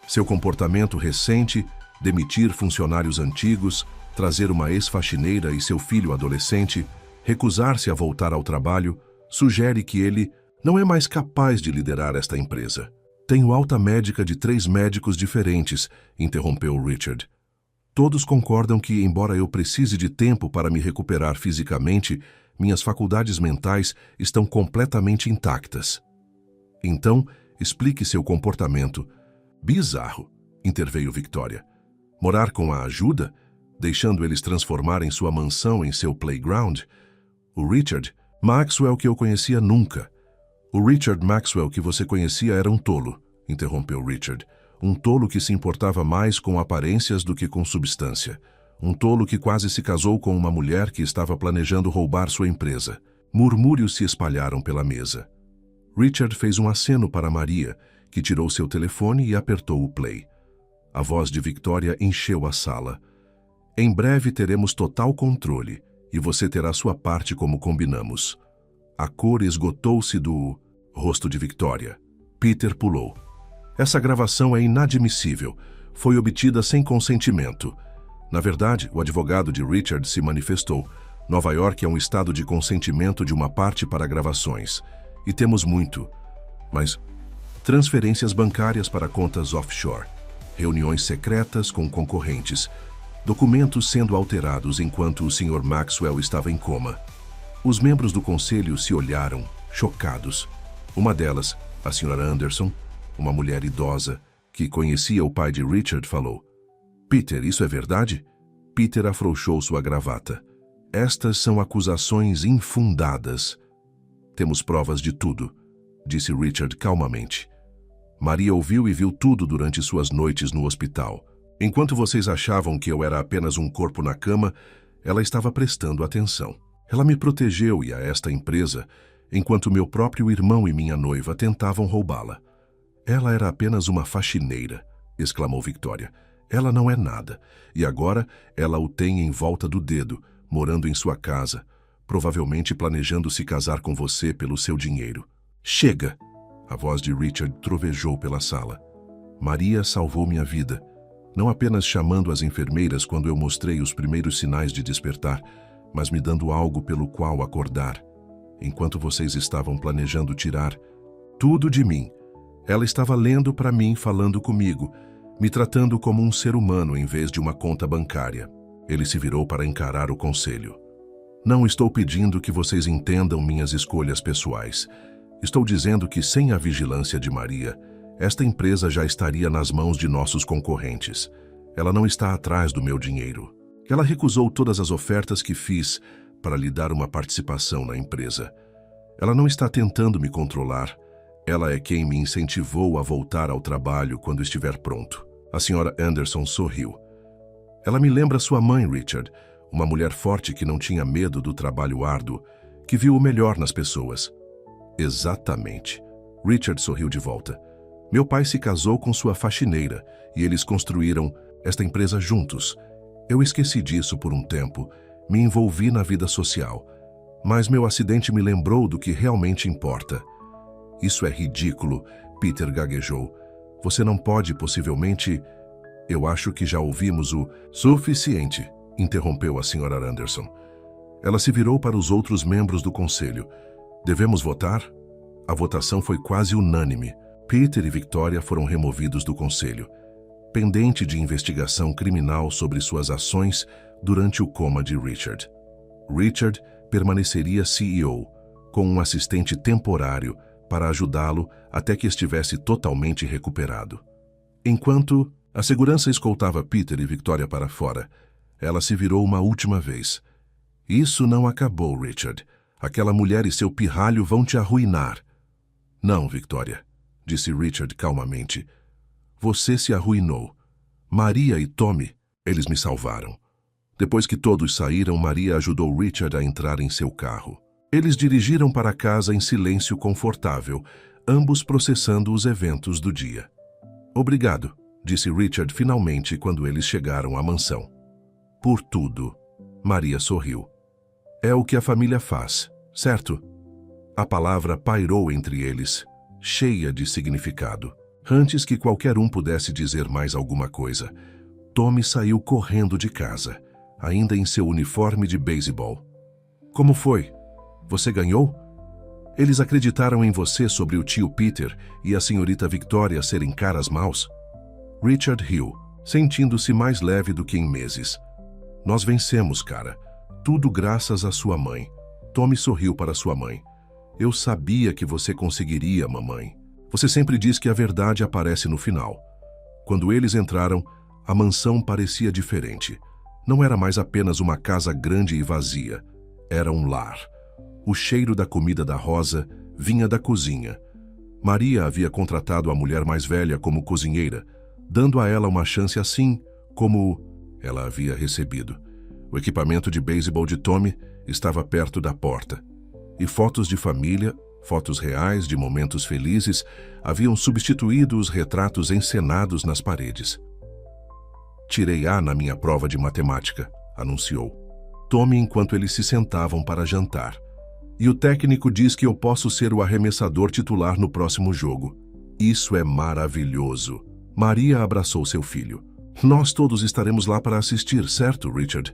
Seu comportamento recente, demitir funcionários antigos, trazer uma ex-faxineira e seu filho adolescente, recusar-se a voltar ao trabalho, sugere que ele não é mais capaz de liderar esta empresa. Tenho alta médica de 3 médicos diferentes, interrompeu Richard. Todos concordam que, embora eu precise de tempo para me recuperar fisicamente, minhas faculdades mentais estão completamente intactas. Então, explique seu comportamento. Bizarro, interveio Victoria. Morar com a ajuda, deixando eles transformarem sua mansão em seu playground? O Richard Maxwell que eu conhecia nunca. O Richard Maxwell que você conhecia era um tolo, interrompeu Richard. Um tolo que se importava mais com aparências do que com substância. Um tolo que quase se casou com uma mulher que estava planejando roubar sua empresa. Murmúrios se espalharam pela mesa. Richard fez um aceno para Maria, que tirou seu telefone e apertou o play. A voz de Victoria encheu a sala. Em breve teremos total controle, e você terá sua parte como combinamos. A cor esgotou-se do rosto de Victoria. Peter pulou. Essa gravação é inadmissível. Foi obtida sem consentimento. Na verdade, o advogado de Richard se manifestou. Nova York é um estado de consentimento de uma parte para gravações. E temos muito. Mas transferências bancárias para contas offshore. Reuniões secretas com concorrentes. Documentos sendo alterados enquanto o Sr. Maxwell estava em coma. Os membros do conselho se olharam, chocados. Uma delas, a Sra. Anderson, uma mulher idosa, que conhecia o pai de Richard, falou: Peter, isso é verdade? Peter afrouxou sua gravata. Estas são acusações infundadas. Temos provas de tudo, disse Richard calmamente. Maria ouviu e viu tudo durante suas noites no hospital. Enquanto vocês achavam que eu era apenas um corpo na cama, ela estava prestando atenção. Ela me protegeu e a esta empresa, enquanto meu próprio irmão e minha noiva tentavam roubá-la. Ela era apenas uma faxineira, exclamou Victoria. Ela não é nada, e agora ela o tem em volta do dedo, morando em sua casa, provavelmente planejando se casar com você pelo seu dinheiro. Chega! A voz de Richard trovejou pela sala. Maria salvou minha vida, não apenas chamando as enfermeiras quando eu mostrei os primeiros sinais de despertar, mas me dando algo pelo qual acordar, enquanto vocês estavam planejando tirar tudo de mim. Ela estava lendo para mim, falando comigo, me tratando como um ser humano em vez de uma conta bancária. Ele se virou para encarar o conselho. Não estou pedindo que vocês entendam minhas escolhas pessoais. Estou dizendo que sem a vigilância de Maria, esta empresa já estaria nas mãos de nossos concorrentes. Ela não está atrás do meu dinheiro. Ela recusou todas as ofertas que fiz para lhe dar uma participação na empresa. Ela não está tentando me controlar. Ela é quem me incentivou a voltar ao trabalho quando estiver pronto. A Sra. Anderson sorriu. Ela me lembra sua mãe, Richard, uma mulher forte que não tinha medo do trabalho árduo, que viu o melhor nas pessoas. Exatamente. Richard sorriu de volta. Meu pai se casou com sua faxineira e eles construíram esta empresa juntos. Eu esqueci disso por um tempo, me envolvi na vida social, mas meu acidente me lembrou do que realmente importa. Isso é ridículo, Peter gaguejou. Você não pode possivelmente... Eu acho que já ouvimos o suficiente, interrompeu a Sra. Anderson. Ela se virou para os outros membros do conselho. Devemos votar? A votação foi quase unânime. Peter e Victoria foram removidos do conselho, pendente de investigação criminal sobre suas ações durante o coma de Richard. Richard permaneceria CEO, com um assistente temporário para ajudá-lo até que estivesse totalmente recuperado. Enquanto a segurança escoltava Peter e Victoria para fora, ela se virou uma última vez. Isso não acabou, Richard. Aquela mulher e seu pirralho vão te arruinar. Não, Victoria, disse Richard calmamente. Você se arruinou. Maria e Tommy, eles me salvaram. Depois que todos saíram, Maria ajudou Richard a entrar em seu carro. Eles dirigiram para casa em silêncio confortável, ambos processando os eventos do dia. Obrigado, disse Richard finalmente quando eles chegaram à mansão. Por tudo. Maria sorriu. É o que a família faz, certo? A palavra pairou entre eles, cheia de significado. Antes que qualquer um pudesse dizer mais alguma coisa, Tommy saiu correndo de casa. ainda em seu uniforme de beisebol. Como foi? Você ganhou? Eles acreditaram em você sobre o tio Peter e a senhorita Victoria serem caras maus? Richard riu, sentindo-se mais leve do que em meses. Nós vencemos, cara. Tudo graças à sua mãe. Tommy sorriu para sua mãe. Eu sabia que você conseguiria, mamãe. Você sempre diz que a verdade aparece no final. Quando eles entraram, a mansão parecia diferente. Não era mais apenas uma casa grande e vazia. Era um lar. O cheiro da comida da Rosa vinha da cozinha. Maria havia contratado a mulher mais velha como cozinheira, dando a ela uma chance assim como ela havia recebido. O equipamento de beisebol de Tommy estava perto da porta. E fotos de família, fotos reais de momentos felizes, haviam substituído os retratos encenados nas paredes. Tirei A na minha prova de matemática, anunciou Tommy enquanto eles se sentavam para jantar. E o técnico diz que eu posso ser o arremessador titular no próximo jogo. Isso é maravilhoso. Maria abraçou seu filho. Nós todos estaremos lá para assistir, certo, Richard?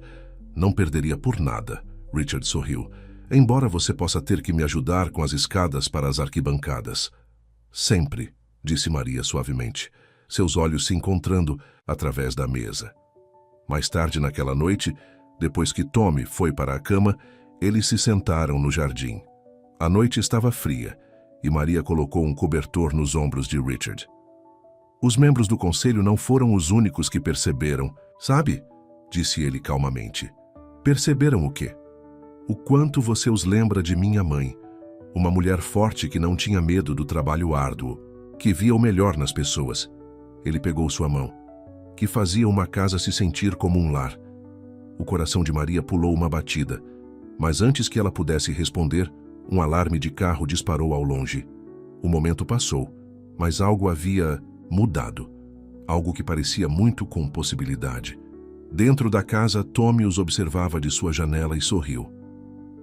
Não perderia por nada. Richard sorriu. Embora você possa ter que me ajudar com as escadas para as arquibancadas. Sempre, disse Maria suavemente, seus olhos se encontrando através da mesa. Mais tarde naquela noite, depois que Tommy foi para a cama, eles se sentaram no jardim. A noite estava fria e Maria colocou um cobertor nos ombros de Richard. Os membros do conselho não foram os únicos que perceberam, sabe? Disse ele calmamente. Perceberam o quê? O quanto você os lembra de minha mãe, uma mulher forte que não tinha medo do trabalho árduo, que via o melhor nas pessoas. Ele pegou sua mão, que fazia uma casa se sentir como um lar. O coração de Maria pulou uma batida, mas antes que ela pudesse responder, um alarme de carro disparou ao longe. O momento passou, mas algo havia mudado. Algo que parecia muito com possibilidade. Dentro da casa, Tommy os observava de sua janela e sorriu.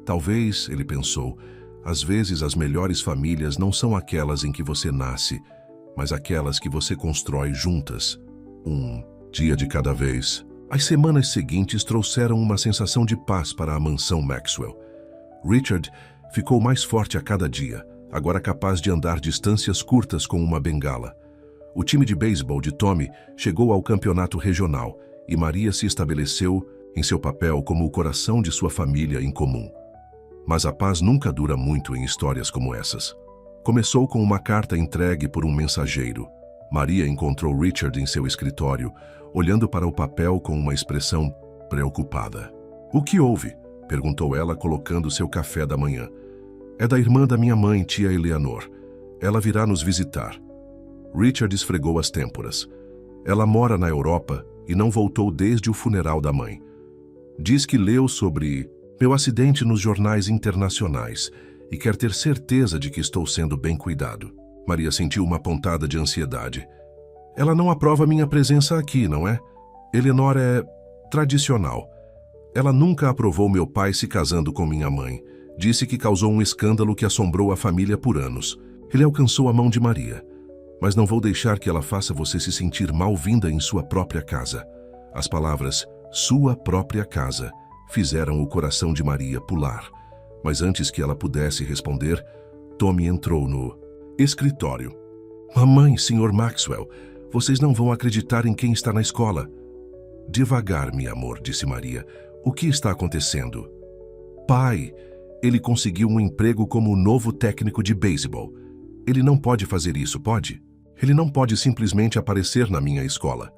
Talvez, ele pensou, às vezes as melhores famílias não são aquelas em que você nasce, mas aquelas que você constrói juntas. Um dia de cada vez. As semanas seguintes trouxeram uma sensação de paz para a mansão Maxwell. Richard ficou mais forte a cada dia, agora capaz de andar distâncias curtas com uma bengala. O time de beisebol de Tommy chegou ao campeonato regional e Maria se estabeleceu em seu papel como o coração de sua família em comum. Mas a paz nunca dura muito em histórias como essas. Começou com uma carta entregue por um mensageiro. Maria encontrou Richard em seu escritório, olhando para o papel com uma expressão preocupada. "O que houve?" perguntou ela, colocando seu café da manhã. "É da irmã da minha mãe, tia Eleanor. Ela virá nos visitar." Richard esfregou as têmporas. "Ela mora na Europa e não voltou desde o funeral da mãe. Diz que leu sobre meu acidente nos jornais internacionais e quer ter certeza de que estou sendo bem cuidado." Maria sentiu uma pontada de ansiedade. "Ela não aprova minha presença aqui, não é? Eleanor é tradicional. Ela nunca aprovou meu pai se casando com minha mãe. Disse que causou um escândalo que assombrou a família por anos." Ele alcançou a mão de Maria. "Mas não vou deixar que ela faça você se sentir mal-vinda em sua própria casa." As palavras "sua própria casa" fizeram o coração de Maria pular. Mas antes que ela pudesse responder, Tommy entrou no escritório. "Mamãe, Sr. Maxwell, vocês não vão acreditar em quem está na escola." "Devagar, meu amor", disse Maria. "O que está acontecendo?" "Pai, ele conseguiu um emprego como o novo técnico de beisebol. Ele não pode fazer isso, pode? Ele não pode simplesmente aparecer na minha escola."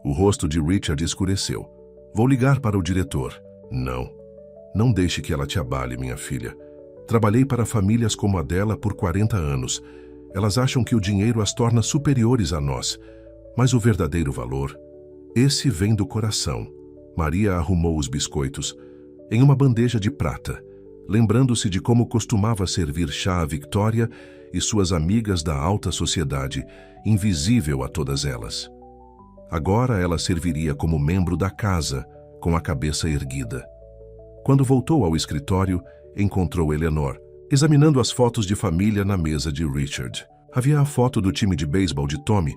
O rosto de Richard escureceu. "Vou ligar para o diretor." "Não. Não deixe que ela te abale, minha filha. Trabalhei para famílias como a dela por 40 anos. Elas acham que o dinheiro as torna superiores a nós. Mas o verdadeiro valor, esse vem do coração." Maria arrumou os biscoitos em uma bandeja de prata, lembrando-se de como costumava servir chá a Victoria e suas amigas da alta sociedade, invisível a todas elas. Agora ela serviria como membro da casa, com a cabeça erguida. Quando voltou ao escritório, encontrou Eleanor, examinando as fotos de família na mesa de Richard. Havia a foto do time de beisebol de Tommy,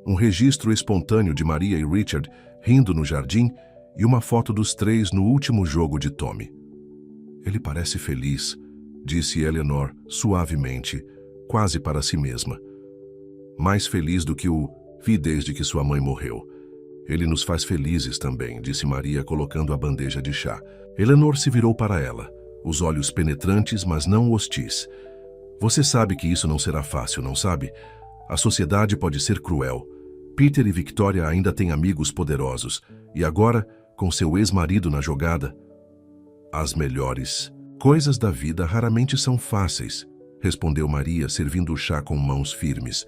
um registro espontâneo de Maria e Richard rindo no jardim e uma foto dos três no último jogo de Tommy. Ele parece feliz, disse Eleanor suavemente, quase para si mesma. Mais feliz do que o vi desde que sua mãe morreu. Ele nos faz felizes também, disse Maria, colocando a bandeja de chá. Eleanor se virou para ela, os olhos penetrantes, mas não hostis. Você sabe que isso não será fácil, não sabe? A sociedade pode ser cruel. Peter e Victoria ainda têm amigos poderosos. E agora, com seu ex-marido na jogada... As melhores coisas da vida raramente são fáceis, respondeu Maria, servindo o chá com mãos firmes.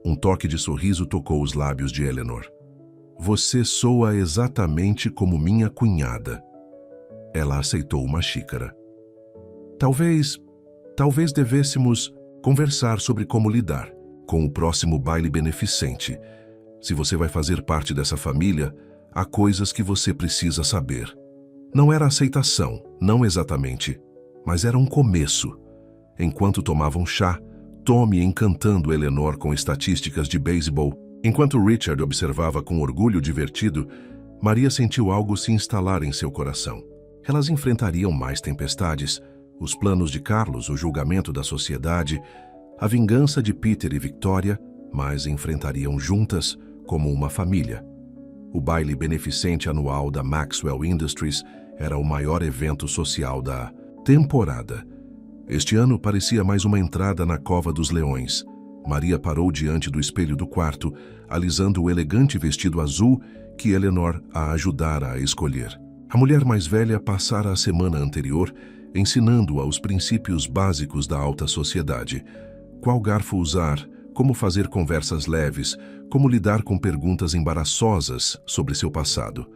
Um toque de sorriso tocou os lábios de Eleanor. Você soa exatamente como minha cunhada. Ela aceitou uma xícara. Talvez devêssemos conversar sobre como lidar com o próximo baile beneficente. Se você vai fazer parte dessa família, há coisas que você precisa saber. Não era aceitação, não exatamente, mas era um começo. Enquanto tomavam chá, Tommy encantando Eleanor com estatísticas de beisebol, enquanto Richard observava com orgulho divertido, Maria sentiu algo se instalar em seu coração. Elas enfrentariam mais tempestades, os planos de Carlos, o julgamento da sociedade, a vingança de Peter e Victoria, mas enfrentariam juntas como uma família. O baile beneficente anual da Maxwell Industries era o maior evento social da temporada. Este ano parecia mais uma entrada na Cova dos Leões. Maria parou diante do espelho do quarto, alisando o elegante vestido azul que Eleanor a ajudara a escolher. A mulher mais velha passara a semana anterior ensinando-a os princípios básicos da alta sociedade. Qual garfo usar, como fazer conversas leves, como lidar com perguntas embaraçosas sobre seu passado.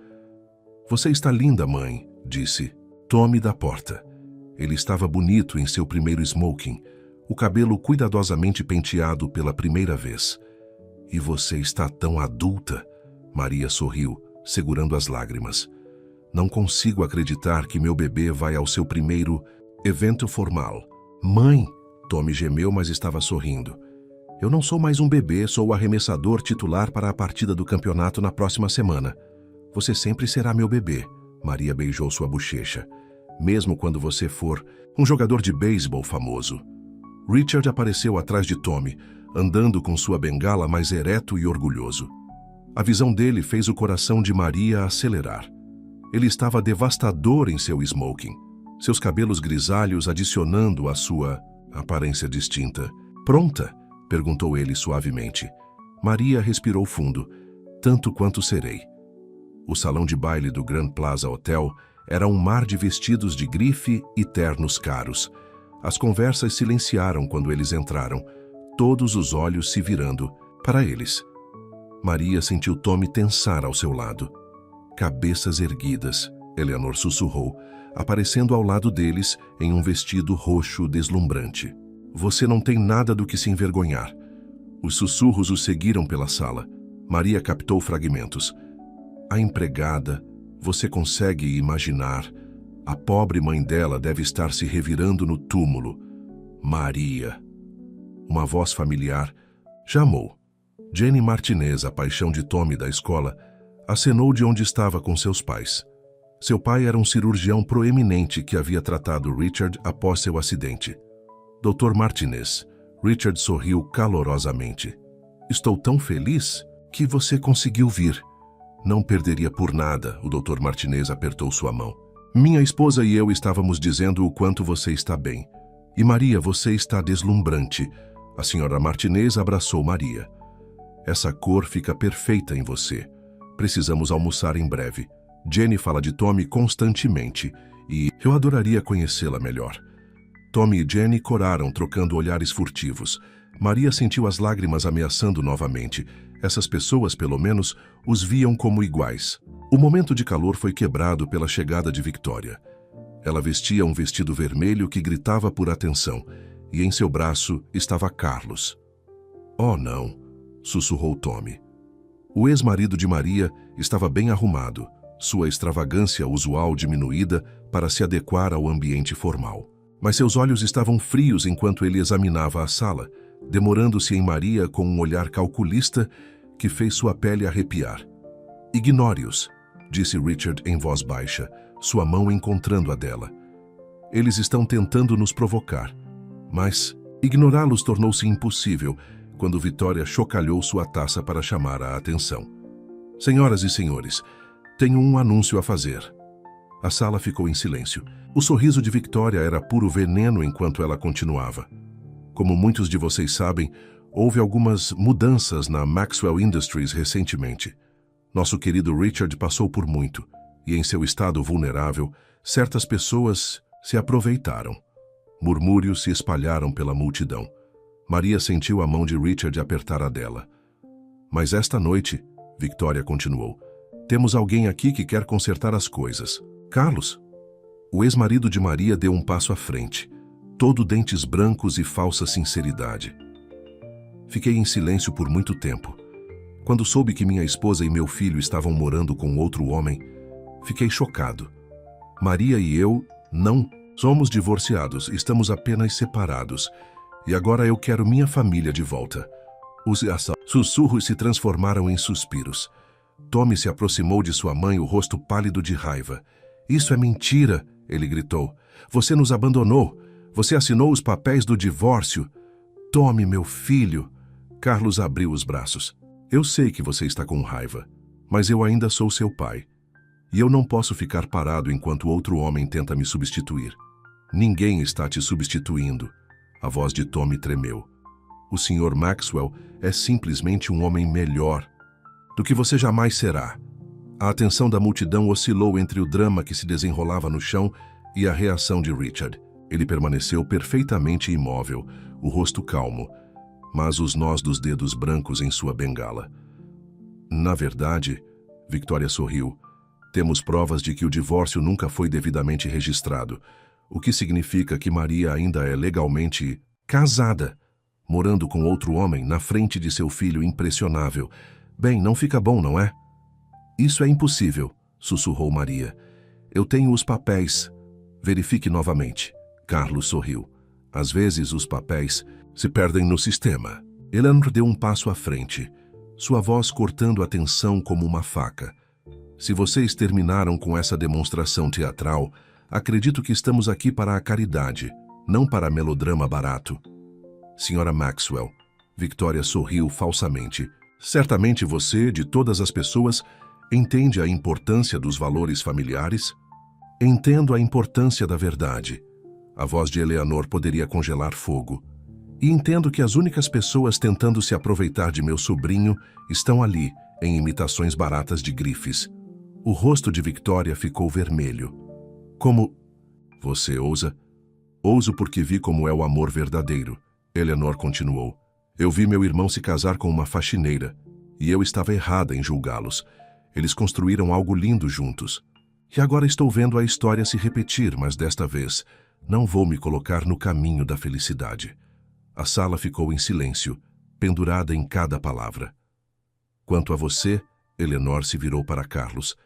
Você está linda, mãe, disse. Tome da porta. Ele estava bonito em seu primeiro smoking, o cabelo cuidadosamente penteado pela primeira vez. E você está tão adulta, Maria sorriu, segurando as lágrimas. Não consigo acreditar que meu bebê vai ao seu primeiro evento formal. Mãe, Tommy gemeu, mas estava sorrindo. Eu não sou mais um bebê, sou o arremessador titular para a partida do campeonato na próxima semana. Você sempre será meu bebê, Maria beijou sua bochecha. Mesmo quando você for um jogador de beisebol famoso. Richard apareceu atrás de Tommy, andando com sua bengala mais ereto e orgulhoso. A visão dele fez o coração de Maria acelerar. Ele estava devastador em seu smoking, seus cabelos grisalhos adicionando à sua aparência distinta. Pronta? Perguntou ele suavemente. Maria respirou fundo. Tanto quanto serei. O salão de baile do Grand Plaza Hotel era um mar de vestidos de grife e ternos caros. As conversas silenciaram quando eles entraram, todos os olhos se virando para eles. Maria sentiu Tommy tensar ao seu lado. Cabeças erguidas, Eleanor sussurrou, aparecendo ao lado deles em um vestido roxo deslumbrante. Você não tem nada do que se envergonhar. Os sussurros o seguiram pela sala. Maria captou fragmentos. A empregada, você consegue imaginar? A pobre mãe dela deve estar se revirando no túmulo. Maria. Uma voz familiar chamou. Jenny Martinez, a paixão de Tommy da escola, acenou de onde estava com seus pais. Seu pai era um cirurgião proeminente que havia tratado Richard após seu acidente. Dr. Martinez, Richard sorriu calorosamente. Estou tão feliz que você conseguiu vir. Não perderia por nada, o Dr. Martinez apertou sua mão. Minha esposa e eu estávamos dizendo o quanto você está bem. E Maria, você está deslumbrante. A senhora Martinez abraçou Maria. Essa cor fica perfeita em você. Precisamos almoçar em breve. Jenny fala de Tommy constantemente e eu adoraria conhecê-la melhor. Tommy e Jenny coraram, trocando olhares furtivos. Maria sentiu as lágrimas ameaçando novamente. Essas pessoas, pelo menos, os viam como iguais. O momento de calor foi quebrado pela chegada de Victoria. Ela vestia um vestido vermelho que gritava por atenção, e em seu braço estava Carlos. Oh, não, sussurrou Tommy. O ex-marido de Maria estava bem arrumado, sua extravagância usual diminuída para se adequar ao ambiente formal. Mas seus olhos estavam frios enquanto ele examinava a sala, demorando-se em Maria com um olhar calculista que fez sua pele arrepiar. Ignore-os, disse Richard em voz baixa, sua mão encontrando a dela. Eles estão tentando nos provocar. Mas ignorá-los tornou-se impossível quando Victoria chocalhou sua taça para chamar a atenção. Senhoras e senhores, tenho um anúncio a fazer. A sala ficou em silêncio. O sorriso de Victoria era puro veneno enquanto ela continuava. Como muitos de vocês sabem, houve algumas mudanças na Maxwell Industries recentemente. Nosso querido Richard passou por muito, e em seu estado vulnerável, certas pessoas se aproveitaram. Murmúrios se espalharam pela multidão. Maria sentiu a mão de Richard apertar a dela. Mas esta noite, Victoria continuou, temos alguém aqui que quer consertar as coisas. Carlos? O ex-marido de Maria deu um passo à frente, todo dentes brancos e falsa sinceridade. Fiquei em silêncio por muito tempo. Quando soube que minha esposa e meu filho estavam morando com outro homem, fiquei chocado. Maria e eu não somos divorciados, estamos apenas separados. E agora eu quero minha família de volta. Os sussurros se transformaram em suspiros. Tommy se aproximou de sua mãe, o rosto pálido de raiva. Isso é mentira, ele gritou. Você nos abandonou. Você assinou os papéis do divórcio. Tommy, meu filho. Carlos abriu os braços. Eu sei que você está com raiva, mas eu ainda sou seu pai. E eu não posso ficar parado enquanto outro homem tenta me substituir. Ninguém está te substituindo. A voz de Tommy tremeu. O Sr. Maxwell é simplesmente um homem melhor do que você jamais será. A atenção da multidão oscilou entre o drama que se desenrolava no chão e a reação de Richard. Ele permaneceu perfeitamente imóvel, o rosto calmo, mas os nós dos dedos brancos em sua bengala. Na verdade, Victoria sorriu, temos provas de que o divórcio nunca foi devidamente registrado, o que significa que Maria ainda é legalmente casada, morando com outro homem na frente de seu filho impressionável. Bem, não fica bom, não é? Isso é impossível, sussurrou Maria. Eu tenho os papéis. Verifique novamente. Carlos sorriu. Às vezes os papéis se perdem no sistema. Eleanor deu um passo à frente, sua voz cortando a tensão como uma faca. Se vocês terminaram com essa demonstração teatral, acredito que estamos aqui para a caridade, não para melodrama barato. Senhora Maxwell, Victoria sorriu falsamente. Certamente você, de todas as pessoas, entende a importância dos valores familiares? Entendo a importância da verdade. A voz de Eleanor poderia congelar fogo. E entendo que as únicas pessoas tentando se aproveitar de meu sobrinho estão ali, em imitações baratas de grifes. O rosto de Victoria ficou vermelho. Como... Você ousa? Ouso porque vi como é o amor verdadeiro. Eleanor continuou. Eu vi meu irmão se casar com uma faxineira, e eu estava errada em julgá-los. Eles construíram algo lindo juntos. E agora estou vendo a história se repetir, mas desta vez não vou me colocar no caminho da felicidade. A sala ficou em silêncio, pendurada em cada palavra. Quanto a você, Eleanor se virou para Carlos.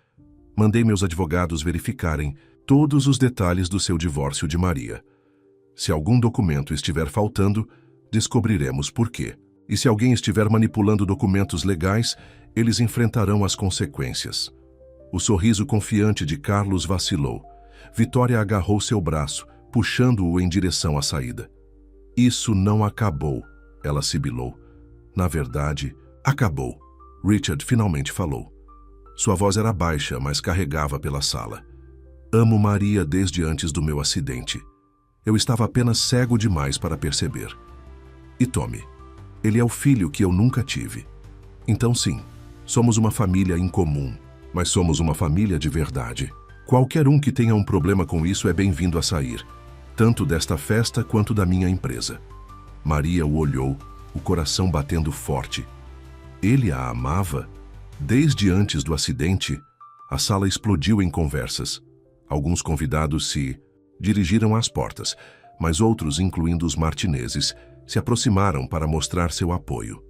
Mandei meus advogados verificarem todos os detalhes do seu divórcio de Maria. Se algum documento estiver faltando, descobriremos por quê. E se alguém estiver manipulando documentos legais, eles enfrentarão as consequências. O sorriso confiante de Carlos vacilou. Victoria agarrou seu braço, puxando-o em direção à saída. Isso não acabou, ela sibilou. Na verdade, acabou. Richard finalmente falou. Sua voz era baixa, mas carregava pela sala. Amo Maria desde antes do meu acidente. Eu estava apenas cego demais para perceber. E Tommy, ele é o filho que eu nunca tive. Então sim, somos uma família incomum, mas somos uma família de verdade. Qualquer um que tenha um problema com isso é bem-vindo a sair, tanto desta festa quanto da minha empresa. Maria o olhou, o coração batendo forte. Ele a amava? Desde antes do acidente, a sala explodiu em conversas. Alguns convidados se dirigiram às portas, mas outros, incluindo os Martineses, se aproximaram para mostrar seu apoio.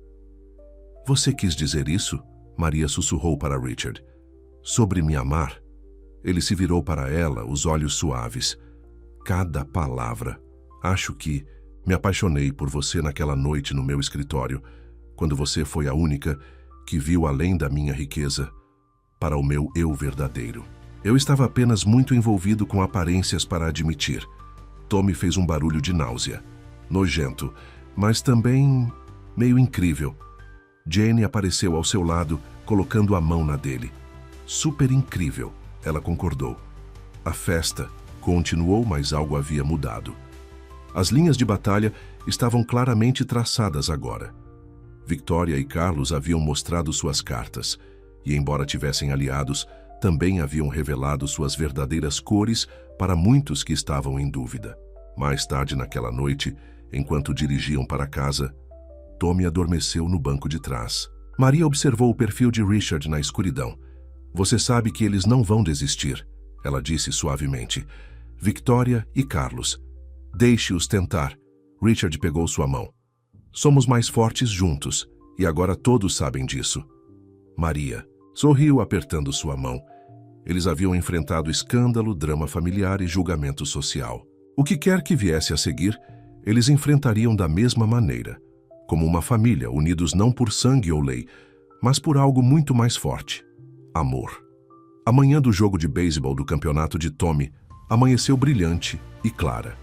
Você quis dizer isso? Maria sussurrou para Richard. Sobre me amar? Ele se virou para ela, os olhos suaves. Cada palavra. Acho que me apaixonei por você naquela noite no meu escritório, quando você foi a única que viu além da minha riqueza. para o meu eu verdadeiro. Eu estava apenas muito envolvido com aparências para admitir. Tommy fez um barulho de náusea. Nojento, mas também meio incrível. Jane apareceu ao seu lado, colocando a mão na dele. Super incrível, ela concordou. A festa continuou, mas algo havia mudado. As linhas de batalha estavam claramente traçadas agora. Victoria e Carlos haviam mostrado suas cartas, e embora tivessem aliados, também haviam revelado suas verdadeiras cores para muitos que estavam em dúvida. Mais tarde naquela noite, enquanto dirigiam para casa, Tommy adormeceu no banco de trás. Maria observou o perfil de Richard na escuridão. Você sabe que eles não vão desistir, ela disse suavemente. Victoria e Carlos. Deixe-os tentar. Richard pegou sua mão. Somos mais fortes juntos, e agora todos sabem disso. Maria sorriu apertando sua mão. Eles haviam enfrentado escândalo, drama familiar e julgamento social. O que quer que viesse a seguir, eles enfrentariam da mesma maneira, como uma família, unidos não por sangue ou lei, mas por algo muito mais forte: amor. A manhã do jogo de beisebol do campeonato de Tommy amanheceu brilhante e clara.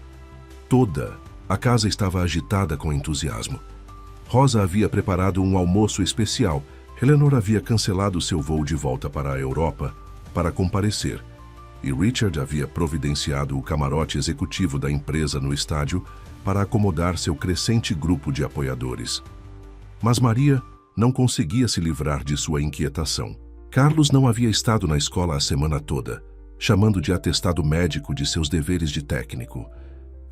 Toda a casa estava agitada com entusiasmo. Rosa havia preparado um almoço especial. Eleanor havia cancelado seu voo de volta para a Europa para comparecer, e Richard havia providenciado o camarote executivo da empresa no estádio para acomodar seu crescente grupo de apoiadores. Mas Maria não conseguia se livrar de sua inquietação. Carlos não havia estado na escola a semana toda, chamando de atestado médico de seus deveres de técnico.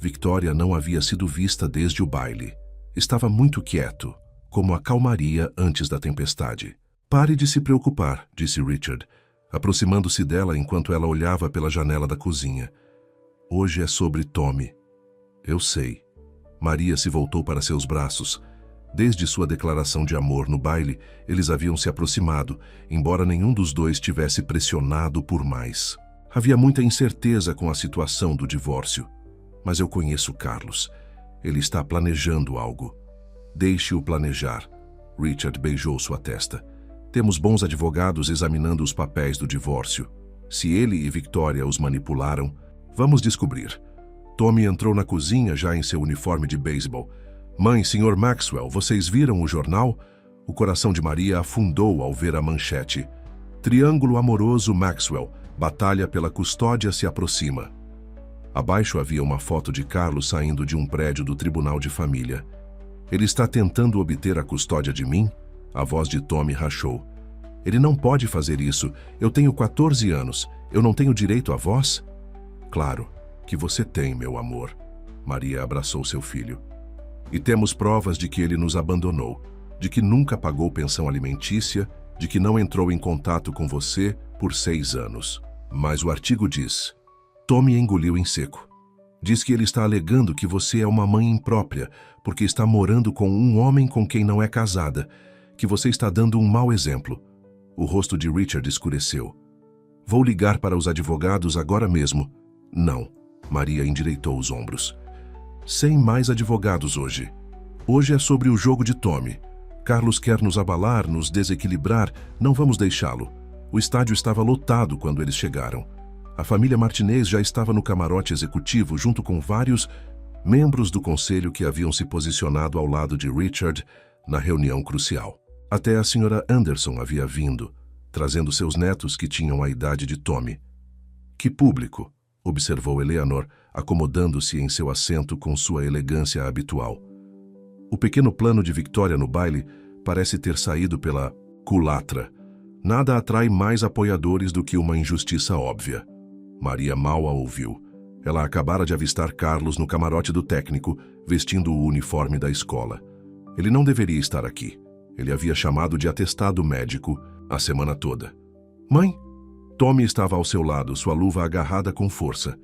Victoria não havia sido vista desde o baile. Estava muito quieto, como a calmaria antes da tempestade. Pare de se preocupar, disse Richard, aproximando-se dela enquanto ela olhava pela janela da cozinha. Hoje é sobre Tommy. Eu sei. Maria se voltou para seus braços. Desde sua declaração de amor no baile, eles haviam se aproximado, embora nenhum dos dois tivesse pressionado por mais. Havia muita incerteza com a situação do divórcio. Mas eu conheço Carlos. Ele está planejando algo. Deixe-o planejar. Richard beijou sua testa. Temos bons advogados examinando os papéis do divórcio. Se ele e Victoria os manipularam, vamos descobrir. Tommy entrou na cozinha já em seu uniforme de beisebol. Mãe, Sr. Maxwell, vocês viram o jornal? O coração de Maria afundou ao ver a manchete. Triângulo amoroso Maxwell. Batalha pela custódia se aproxima. Abaixo havia uma foto de Carlos saindo de um prédio do Tribunal de Família. Ele está tentando obter a custódia de mim? A voz de Tommy rachou. Ele não pode fazer isso. Eu tenho 14 anos. Eu não tenho direito à voz? Claro que você tem, meu amor. Maria abraçou seu filho. E temos provas de que ele nos abandonou, de que nunca pagou pensão alimentícia, de que não entrou em contato com você por 6 anos. Mas o artigo diz... Tommy engoliu em seco. Diz que ele está alegando que você é uma mãe imprópria, porque está morando com um homem com quem não é casada, que você está dando um mau exemplo. O rosto de Richard escureceu. Vou ligar para os advogados agora mesmo. Não. Maria endireitou os ombros. Sem mais advogados hoje. Hoje é sobre o jogo de Tommy. Carlos quer nos abalar, nos desequilibrar. Não vamos deixá-lo. O estádio estava lotado quando eles chegaram. A família Martinez já estava no camarote executivo junto com vários membros do conselho que haviam se posicionado ao lado de Richard na reunião crucial. Até a senhora Anderson havia vindo, trazendo seus netos que tinham a idade de Tommy. Que público, observou Eleanor, acomodando-se em seu assento com sua elegância habitual. O pequeno plano de Victoria no baile parece ter saído pela culatra. Nada atrai mais apoiadores do que uma injustiça óbvia. Maria mal a ouviu. Ela acabara de avistar Carlos no camarote do técnico, vestindo o uniforme da escola. Ele não deveria estar aqui. Ele havia chamado de atestado médico a semana toda. Mãe? Tommy estava ao seu lado, sua luva agarrada com força.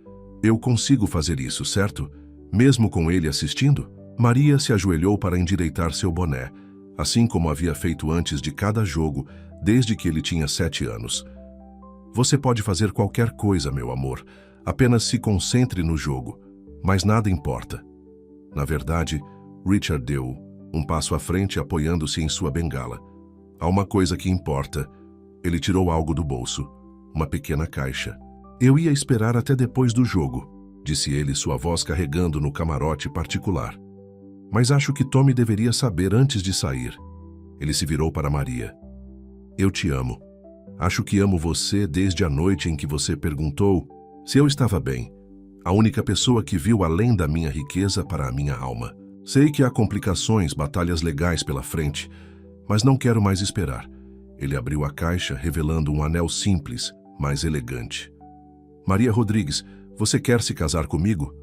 Eu consigo fazer isso, certo? Mesmo com ele assistindo? Maria se ajoelhou para endireitar seu boné, assim como havia feito antes de cada jogo, desde que ele tinha 7 anos. Você pode fazer qualquer coisa, meu amor. Apenas se concentre no jogo. Mas nada importa. Na verdade, Richard deu um passo à frente apoiando-se em sua bengala. Há uma coisa que importa. Ele tirou algo do bolso, uma pequena caixa. Eu ia esperar até depois do jogo, disse ele, sua voz carregando no camarote particular. Mas acho que Tommy deveria saber antes de sair. Ele se virou para Maria. Eu te amo. Acho que amo você desde a noite em que você perguntou se eu estava bem. A única pessoa que viu além da minha riqueza para a minha alma. Sei que há complicações, batalhas legais pela frente, mas não quero mais esperar. Ele abriu a caixa, revelando um anel simples, mas elegante. Maria Rodrigues, você quer se casar comigo?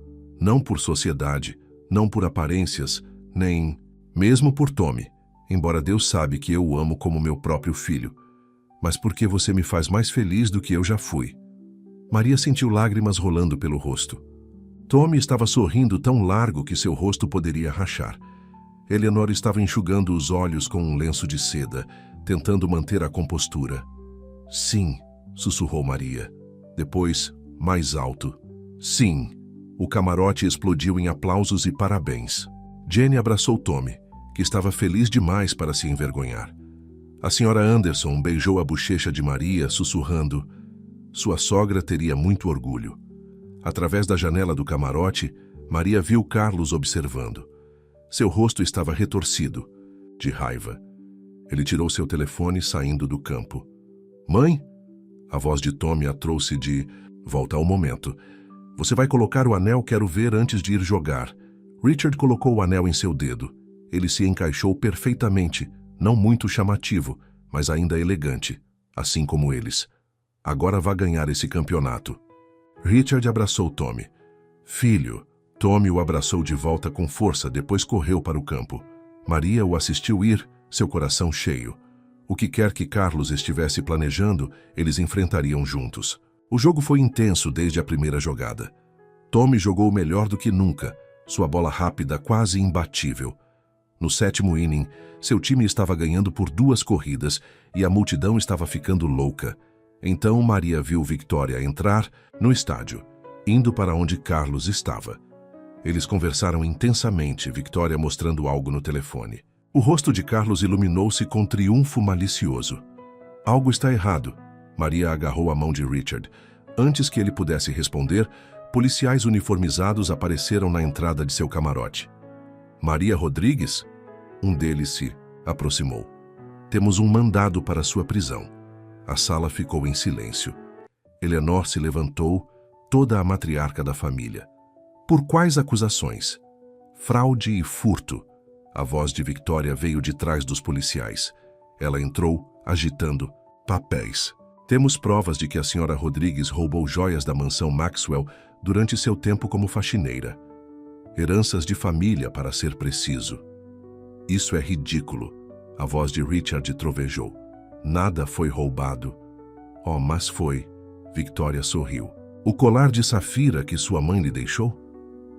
Não por sociedade, não por aparências, nem mesmo por Tommy, embora Deus sabe que eu o amo como meu próprio filho, mas porque você me faz mais feliz do que eu já fui. Maria sentiu lágrimas rolando pelo rosto. Tommy estava sorrindo tão largo que seu rosto poderia rachar. Eleanor estava enxugando os olhos com um lenço de seda, tentando manter a compostura. Sim, sussurrou Maria. Depois, mais alto. Sim. O camarote explodiu em aplausos e parabéns. Jenny abraçou Tommy, que estava feliz demais para se envergonhar. A senhora Anderson beijou a bochecha de Maria, sussurrando. Sua sogra teria muito orgulho. Através da janela do camarote, Maria viu Carlos observando. Seu rosto estava retorcido, de raiva. Ele tirou seu telefone saindo do campo. Mãe? A voz de Tommy a trouxe de volta ao momento. Você vai colocar o anel, quero ver antes de ir jogar. Richard colocou o anel em seu dedo. Ele se encaixou perfeitamente, não muito chamativo, mas ainda elegante, assim como eles. Agora vá ganhar esse campeonato. Richard abraçou Tommy. Filho. Tommy o abraçou de volta com força, depois correu para o campo. Maria o assistiu ir, seu coração cheio. O que quer que Carlos estivesse planejando, eles enfrentariam juntos. O jogo foi intenso desde a primeira jogada. Tommy jogou melhor do que nunca, sua bola rápida quase imbatível. No 7º inning, seu time estava ganhando por 2 corridas e a multidão estava ficando louca. Então Maria viu Victoria entrar no estádio, indo para onde Carlos estava. Eles conversaram intensamente, Victoria mostrando algo no telefone. O rosto de Carlos iluminou-se com triunfo malicioso. Algo está errado. Maria agarrou a mão de Richard. Antes que ele pudesse responder, policiais uniformizados apareceram na entrada de seu camarote. Maria Rodrigues? Um deles se aproximou. Temos um mandado para sua prisão. A sala ficou em silêncio. Eleanor se levantou, toda a matriarca da família. Por quais acusações? Fraude e furto. A voz de Victoria veio de trás dos policiais. Ela entrou, agitando papéis. Temos provas de que a senhora Rodrigues roubou joias da mansão Maxwell durante seu tempo como faxineira. Heranças de família, para ser preciso. Isso é ridículo. A voz de Richard trovejou. Nada foi roubado. Oh, mas foi. Victoria sorriu. O colar de safira que sua mãe lhe deixou?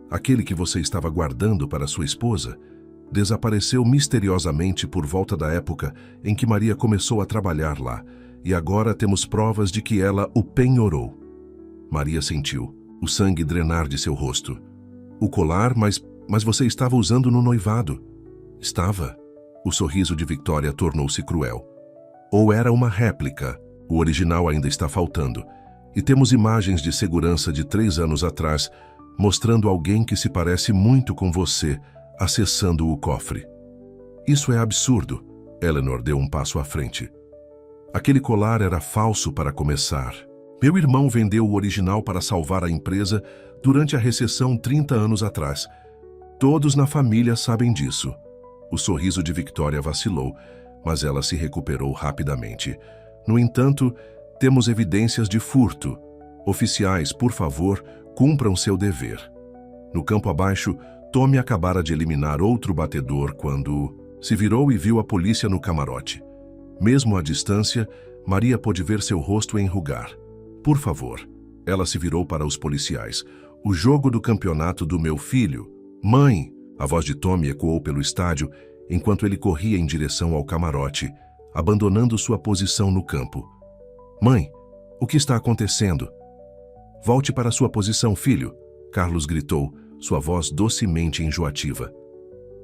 Aquele que você estava guardando para sua esposa? Desapareceu misteriosamente por volta da época em que Maria começou a trabalhar lá, e agora temos provas de que ela o penhorou. Maria sentiu o sangue drenar de seu rosto. O colar, mas você estava usando no noivado. Estava. O sorriso de Victoria tornou-se cruel. Ou era uma réplica. O original ainda está faltando. E temos imagens de segurança de 3 anos atrás, mostrando alguém que se parece muito com você, acessando o cofre. Isso é absurdo. Eleanor deu um passo à frente. Aquele colar era falso para começar. Meu irmão vendeu o original para salvar a empresa durante a recessão 30 anos atrás. Todos na família sabem disso. O sorriso de Victoria vacilou, mas ela se recuperou rapidamente. No entanto, temos evidências de furto. Oficiais, por favor, cumpram seu dever. No campo abaixo, Tommy acabara de eliminar outro batedor quando se virou e viu a polícia no camarote. Mesmo à distância, Maria pôde ver seu rosto enrugar. Por favor. Ela se virou para os policiais. O jogo do campeonato do meu filho. Mãe! A voz de Tommy ecoou pelo estádio enquanto ele corria em direção ao camarote, abandonando sua posição no campo. Mãe, o que está acontecendo? Volte para sua posição, filho, Carlos gritou, sua voz docemente enjoativa.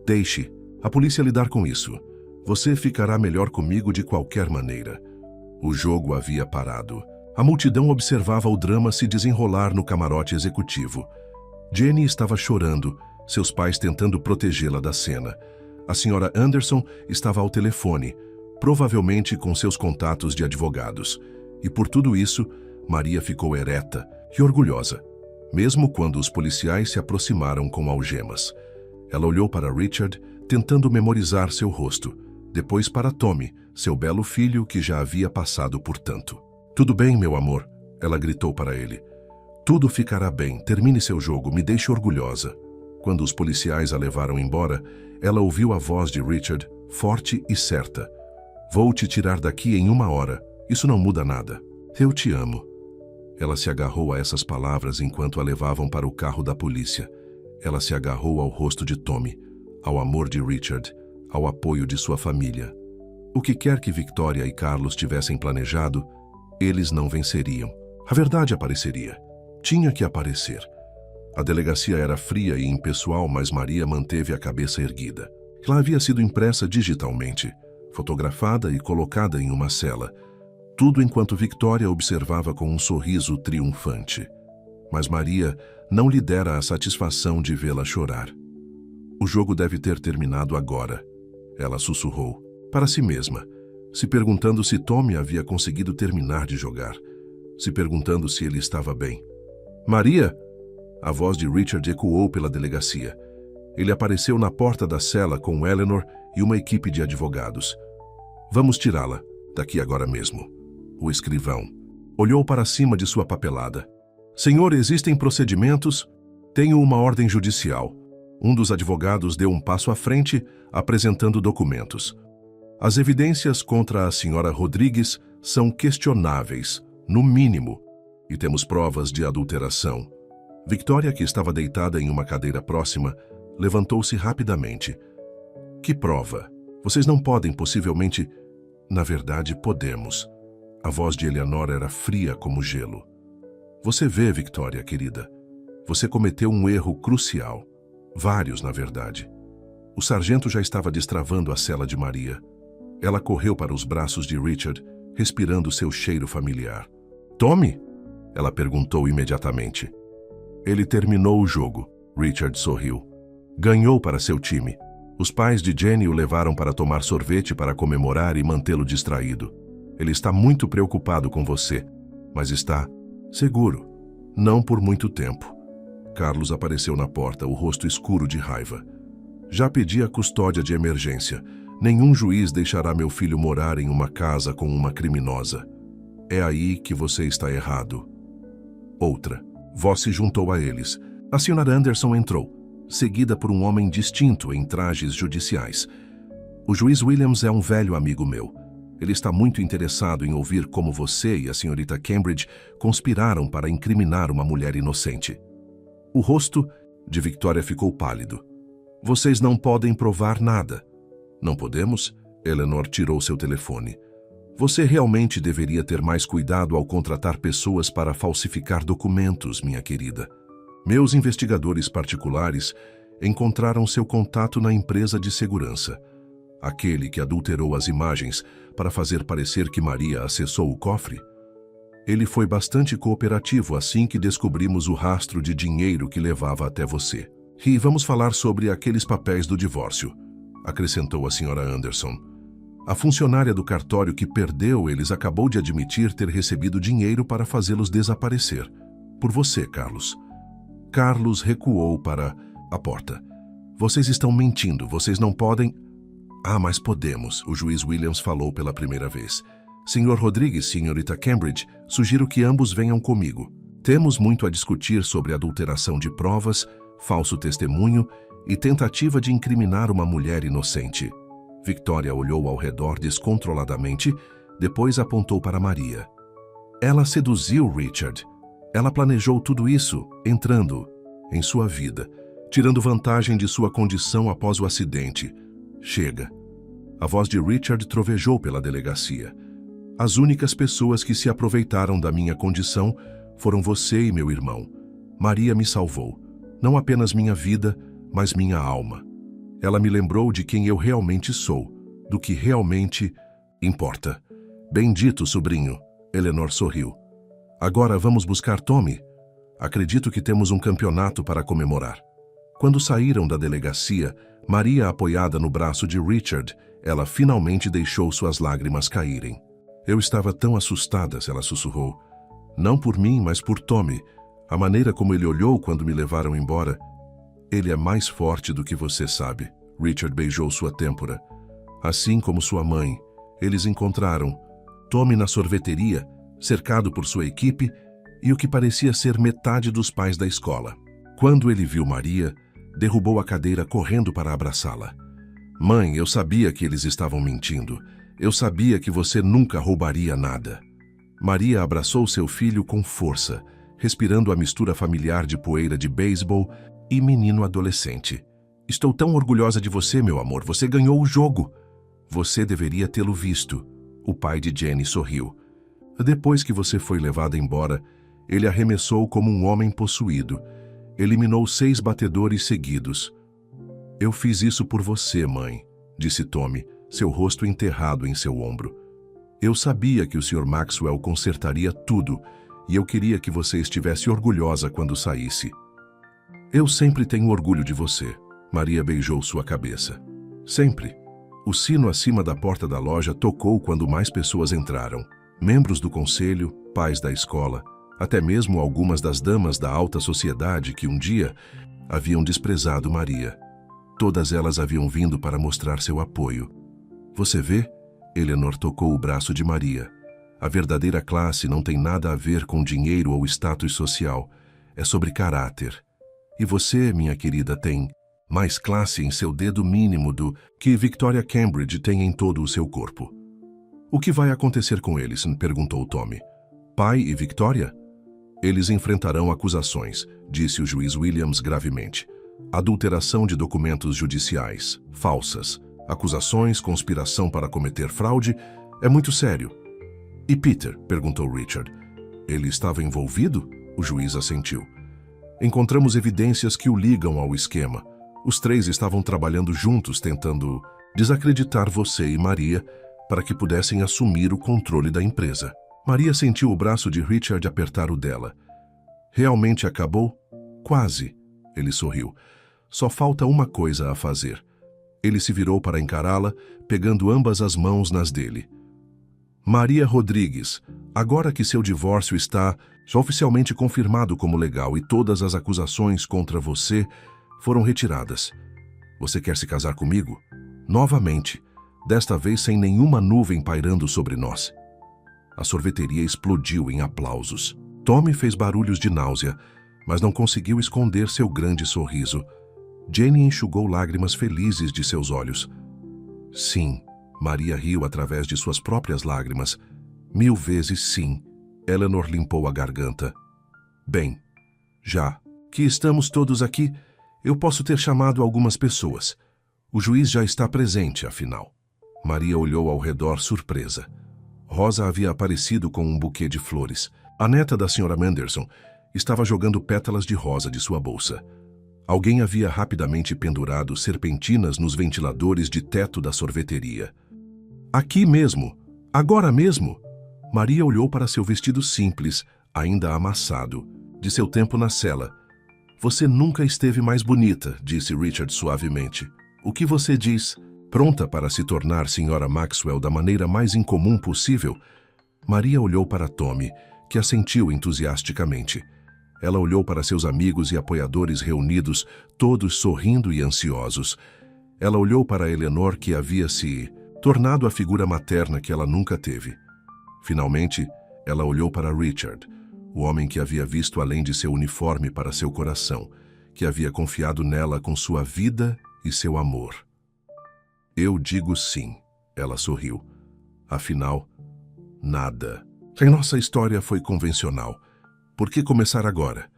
Deixe a polícia lidar com isso. Você ficará melhor comigo de qualquer maneira. O jogo havia parado. A multidão observava o drama se desenrolar no camarote executivo. Jenny estava chorando, seus pais tentando protegê-la da cena. A senhora Anderson estava ao telefone, provavelmente com seus contatos de advogados. E por tudo isso, Maria ficou ereta e orgulhosa, mesmo quando os policiais se aproximaram com algemas. Ela olhou para Richard, tentando memorizar seu rosto, depois para Tommy, seu belo filho que já havia passado por tanto. "Tudo bem, meu amor", ela gritou para ele. "Tudo ficará bem, termine seu jogo, me deixe orgulhosa." Quando os policiais a levaram embora, ela ouviu a voz de Richard, forte e certa. "Vou te tirar daqui em 1 hora, isso não muda nada. Eu te amo." Ela se agarrou a essas palavras enquanto a levavam para o carro da polícia. Ela se agarrou ao rosto de Tommy, ao amor de Richard, ao apoio de sua família. O que quer que Victoria e Carlos tivessem planejado, eles não venceriam. A verdade apareceria. Tinha que aparecer. A delegacia era fria e impessoal, mas Maria manteve a cabeça erguida. Ela havia sido impressa digitalmente, fotografada e colocada em uma cela. Tudo enquanto Victoria observava com um sorriso triunfante. Mas Maria não lhe dera a satisfação de vê-la chorar. "O jogo deve ter terminado agora", ela sussurrou, para si mesma, se perguntando se Tommy havia conseguido terminar de jogar, se perguntando se ele estava bem. "Maria!" A voz de Richard ecoou pela delegacia. Ele apareceu na porta da cela com Eleanor e uma equipe de advogados. "Vamos tirá-la, daqui agora mesmo." O escrivão olhou para cima de sua papelada. "Senhor, existem procedimentos? Tenho uma ordem judicial." Um dos advogados deu um passo à frente, apresentando documentos. "As evidências contra a senhora Rodrigues são questionáveis, no mínimo, e temos provas de adulteração." Victoria, que estava deitada em uma cadeira próxima, levantou-se rapidamente. "Que prova? Vocês não podem possivelmente..." "Na verdade, podemos." A voz de Eleanor era fria como gelo. "Você vê, Victoria, querida, você cometeu um erro crucial. Vários, na verdade." O sargento já estava destravando a cela de Maria. Ela correu para os braços de Richard, respirando seu cheiro familiar. "Tommy?" ela perguntou imediatamente. "Ele terminou o jogo." Richard sorriu. "Ganhou para seu time. Os pais de Jenny o levaram para tomar sorvete para comemorar e mantê-lo distraído. Ele está muito preocupado com você, mas está seguro. Não por muito tempo." Carlos apareceu na porta, o rosto escuro de raiva. "Já pedi a custódia de emergência. Nenhum juiz deixará meu filho morar em uma casa com uma criminosa. É aí que você está errado." Outra voz se juntou a eles. A senhora Anderson entrou, seguida por um homem distinto em trajes judiciais. "O juiz Williams é um velho amigo meu. Ele está muito interessado em ouvir como você e a senhorita Cambridge conspiraram para incriminar uma mulher inocente." O rosto de Victoria ficou pálido. "Vocês não podem provar nada." "Não podemos?" Eleanor tirou seu telefone. "Você realmente deveria ter mais cuidado ao contratar pessoas para falsificar documentos, minha querida. Meus investigadores particulares encontraram seu contato na empresa de segurança. Aquele que adulterou as imagens para fazer parecer que Maria acessou o cofre. Ele foi bastante cooperativo assim que descobrimos o rastro de dinheiro que levava até você. E vamos falar sobre aqueles papéis do divórcio", acrescentou a senhora Anderson. "A funcionária do cartório que perdeu eles acabou de admitir ter recebido dinheiro para fazê-los desaparecer. Por você, Carlos." Carlos recuou para a porta. "Vocês estão mentindo, vocês não podem..." "Ah, mas podemos", o juiz Williams falou pela primeira vez. "Senhor Rodrigues, senhorita Cambridge, sugiro que ambos venham comigo. Temos muito a discutir sobre adulteração de provas, falso testemunho e tentativa de incriminar uma mulher inocente." Victoria olhou ao redor descontroladamente, depois apontou para Maria. "Ela seduziu Richard. Ela planejou tudo isso, entrando em sua vida, tirando vantagem de sua condição após o acidente. Chega." A voz de Richard trovejou pela delegacia. "As únicas pessoas que se aproveitaram da minha condição foram você e meu irmão. Maria me salvou. Não apenas minha vida, mas minha alma. Ela me lembrou de quem eu realmente sou, do que realmente importa." Bendito, sobrinho. Eleanor sorriu. Agora vamos buscar Tommy. Acredito que temos um campeonato para comemorar. Quando saíram da delegacia, Maria apoiada no braço de Richard, ela finalmente deixou suas lágrimas caírem. Eu estava tão assustada, ela sussurrou. Não por mim, mas por Tommy. A maneira como ele olhou quando me levaram embora. Ele é mais forte do que você sabe. Richard beijou sua têmpora. Assim como sua mãe, eles encontraram Tommy na sorveteria, cercado por sua equipe e o que parecia ser metade dos pais da escola. Quando ele viu Maria, derrubou a cadeira correndo para abraçá-la. Mãe, eu sabia que eles estavam mentindo. Eu sabia que você nunca roubaria nada. Maria abraçou seu filho com força, respirando a mistura familiar de poeira de beisebol e menino adolescente. Estou tão orgulhosa de você, meu amor. Você ganhou o jogo. Você deveria tê-lo visto. O pai de Jenny sorriu. Depois que você foi levada embora, ele arremessou como um homem possuído. Eliminou 6 batedores seguidos. Eu fiz isso por você, mãe, disse Tommy, seu rosto enterrado em seu ombro. Eu sabia que o Sr. Maxwell consertaria tudo e eu queria que você estivesse orgulhosa quando saísse. Eu sempre tenho orgulho de você. Maria beijou sua cabeça. Sempre. O sino acima da porta da loja tocou quando mais pessoas entraram. Membros do conselho, pais da escola, até mesmo algumas das damas da alta sociedade que um dia haviam desprezado Maria. Todas elas haviam vindo para mostrar seu apoio. Você vê? Eleanor tocou o braço de Maria. A verdadeira classe não tem nada a ver com dinheiro ou status social. É sobre caráter. E você, minha querida, tem mais classe em seu dedo mínimo do que Victoria Cambridge tem em todo o seu corpo. O que vai acontecer com eles? Perguntou Tommy. Pai e Victoria? Eles enfrentarão acusações, disse o juiz Williams gravemente. Adulteração de documentos judiciais, falsas, acusações, conspiração para cometer fraude, é muito sério. E Peter? Perguntou Richard. Ele estava envolvido? O juiz assentiu. Encontramos evidências que o ligam ao esquema. Os 3 estavam trabalhando juntos tentando desacreditar você e Maria para que pudessem assumir o controle da empresa. Maria sentiu o braço de Richard apertar o dela. Realmente acabou? Quase. Ele sorriu. Só falta uma coisa a fazer. Ele se virou para encará-la, pegando ambas as mãos nas dele. Maria Rodrigues, agora que seu divórcio está oficialmente confirmado como legal e todas as acusações contra você foram retiradas. Você quer se casar comigo? Novamente, desta vez sem nenhuma nuvem pairando sobre nós. A sorveteria explodiu em aplausos. Tommy fez barulhos de náusea, mas não conseguiu esconder seu grande sorriso. Jenny enxugou lágrimas felizes de seus olhos. Sim, Maria riu através de suas próprias lágrimas. 1000 vezes sim. Eleanor limpou a garganta. Bem, já que estamos todos aqui, eu posso ter chamado algumas pessoas. O juiz já está presente, afinal. Maria olhou ao redor surpresa. Rosa havia aparecido com um buquê de flores. A neta da Sra. Manderson estava jogando pétalas de rosa de sua bolsa. Alguém havia rapidamente pendurado serpentinas nos ventiladores de teto da sorveteria. Aqui mesmo, agora mesmo. Maria olhou para seu vestido simples, ainda amassado, de seu tempo na cela. Você nunca esteve mais bonita, disse Richard suavemente. O que você diz? Pronta para se tornar Sra. Maxwell da maneira mais incomum possível? Maria olhou para Tommy, que assentiu entusiasticamente. Ela olhou para seus amigos e apoiadores reunidos, todos sorrindo e ansiosos. Ela olhou para Eleanor, que havia se tornado a figura materna que ela nunca teve. Finalmente, ela olhou para Richard, o homem que havia visto além de seu uniforme para seu coração, que havia confiado nela com sua vida e seu amor. Eu digo sim, ela sorriu. Afinal, nada. Se nossa história foi convencional, por que começar agora?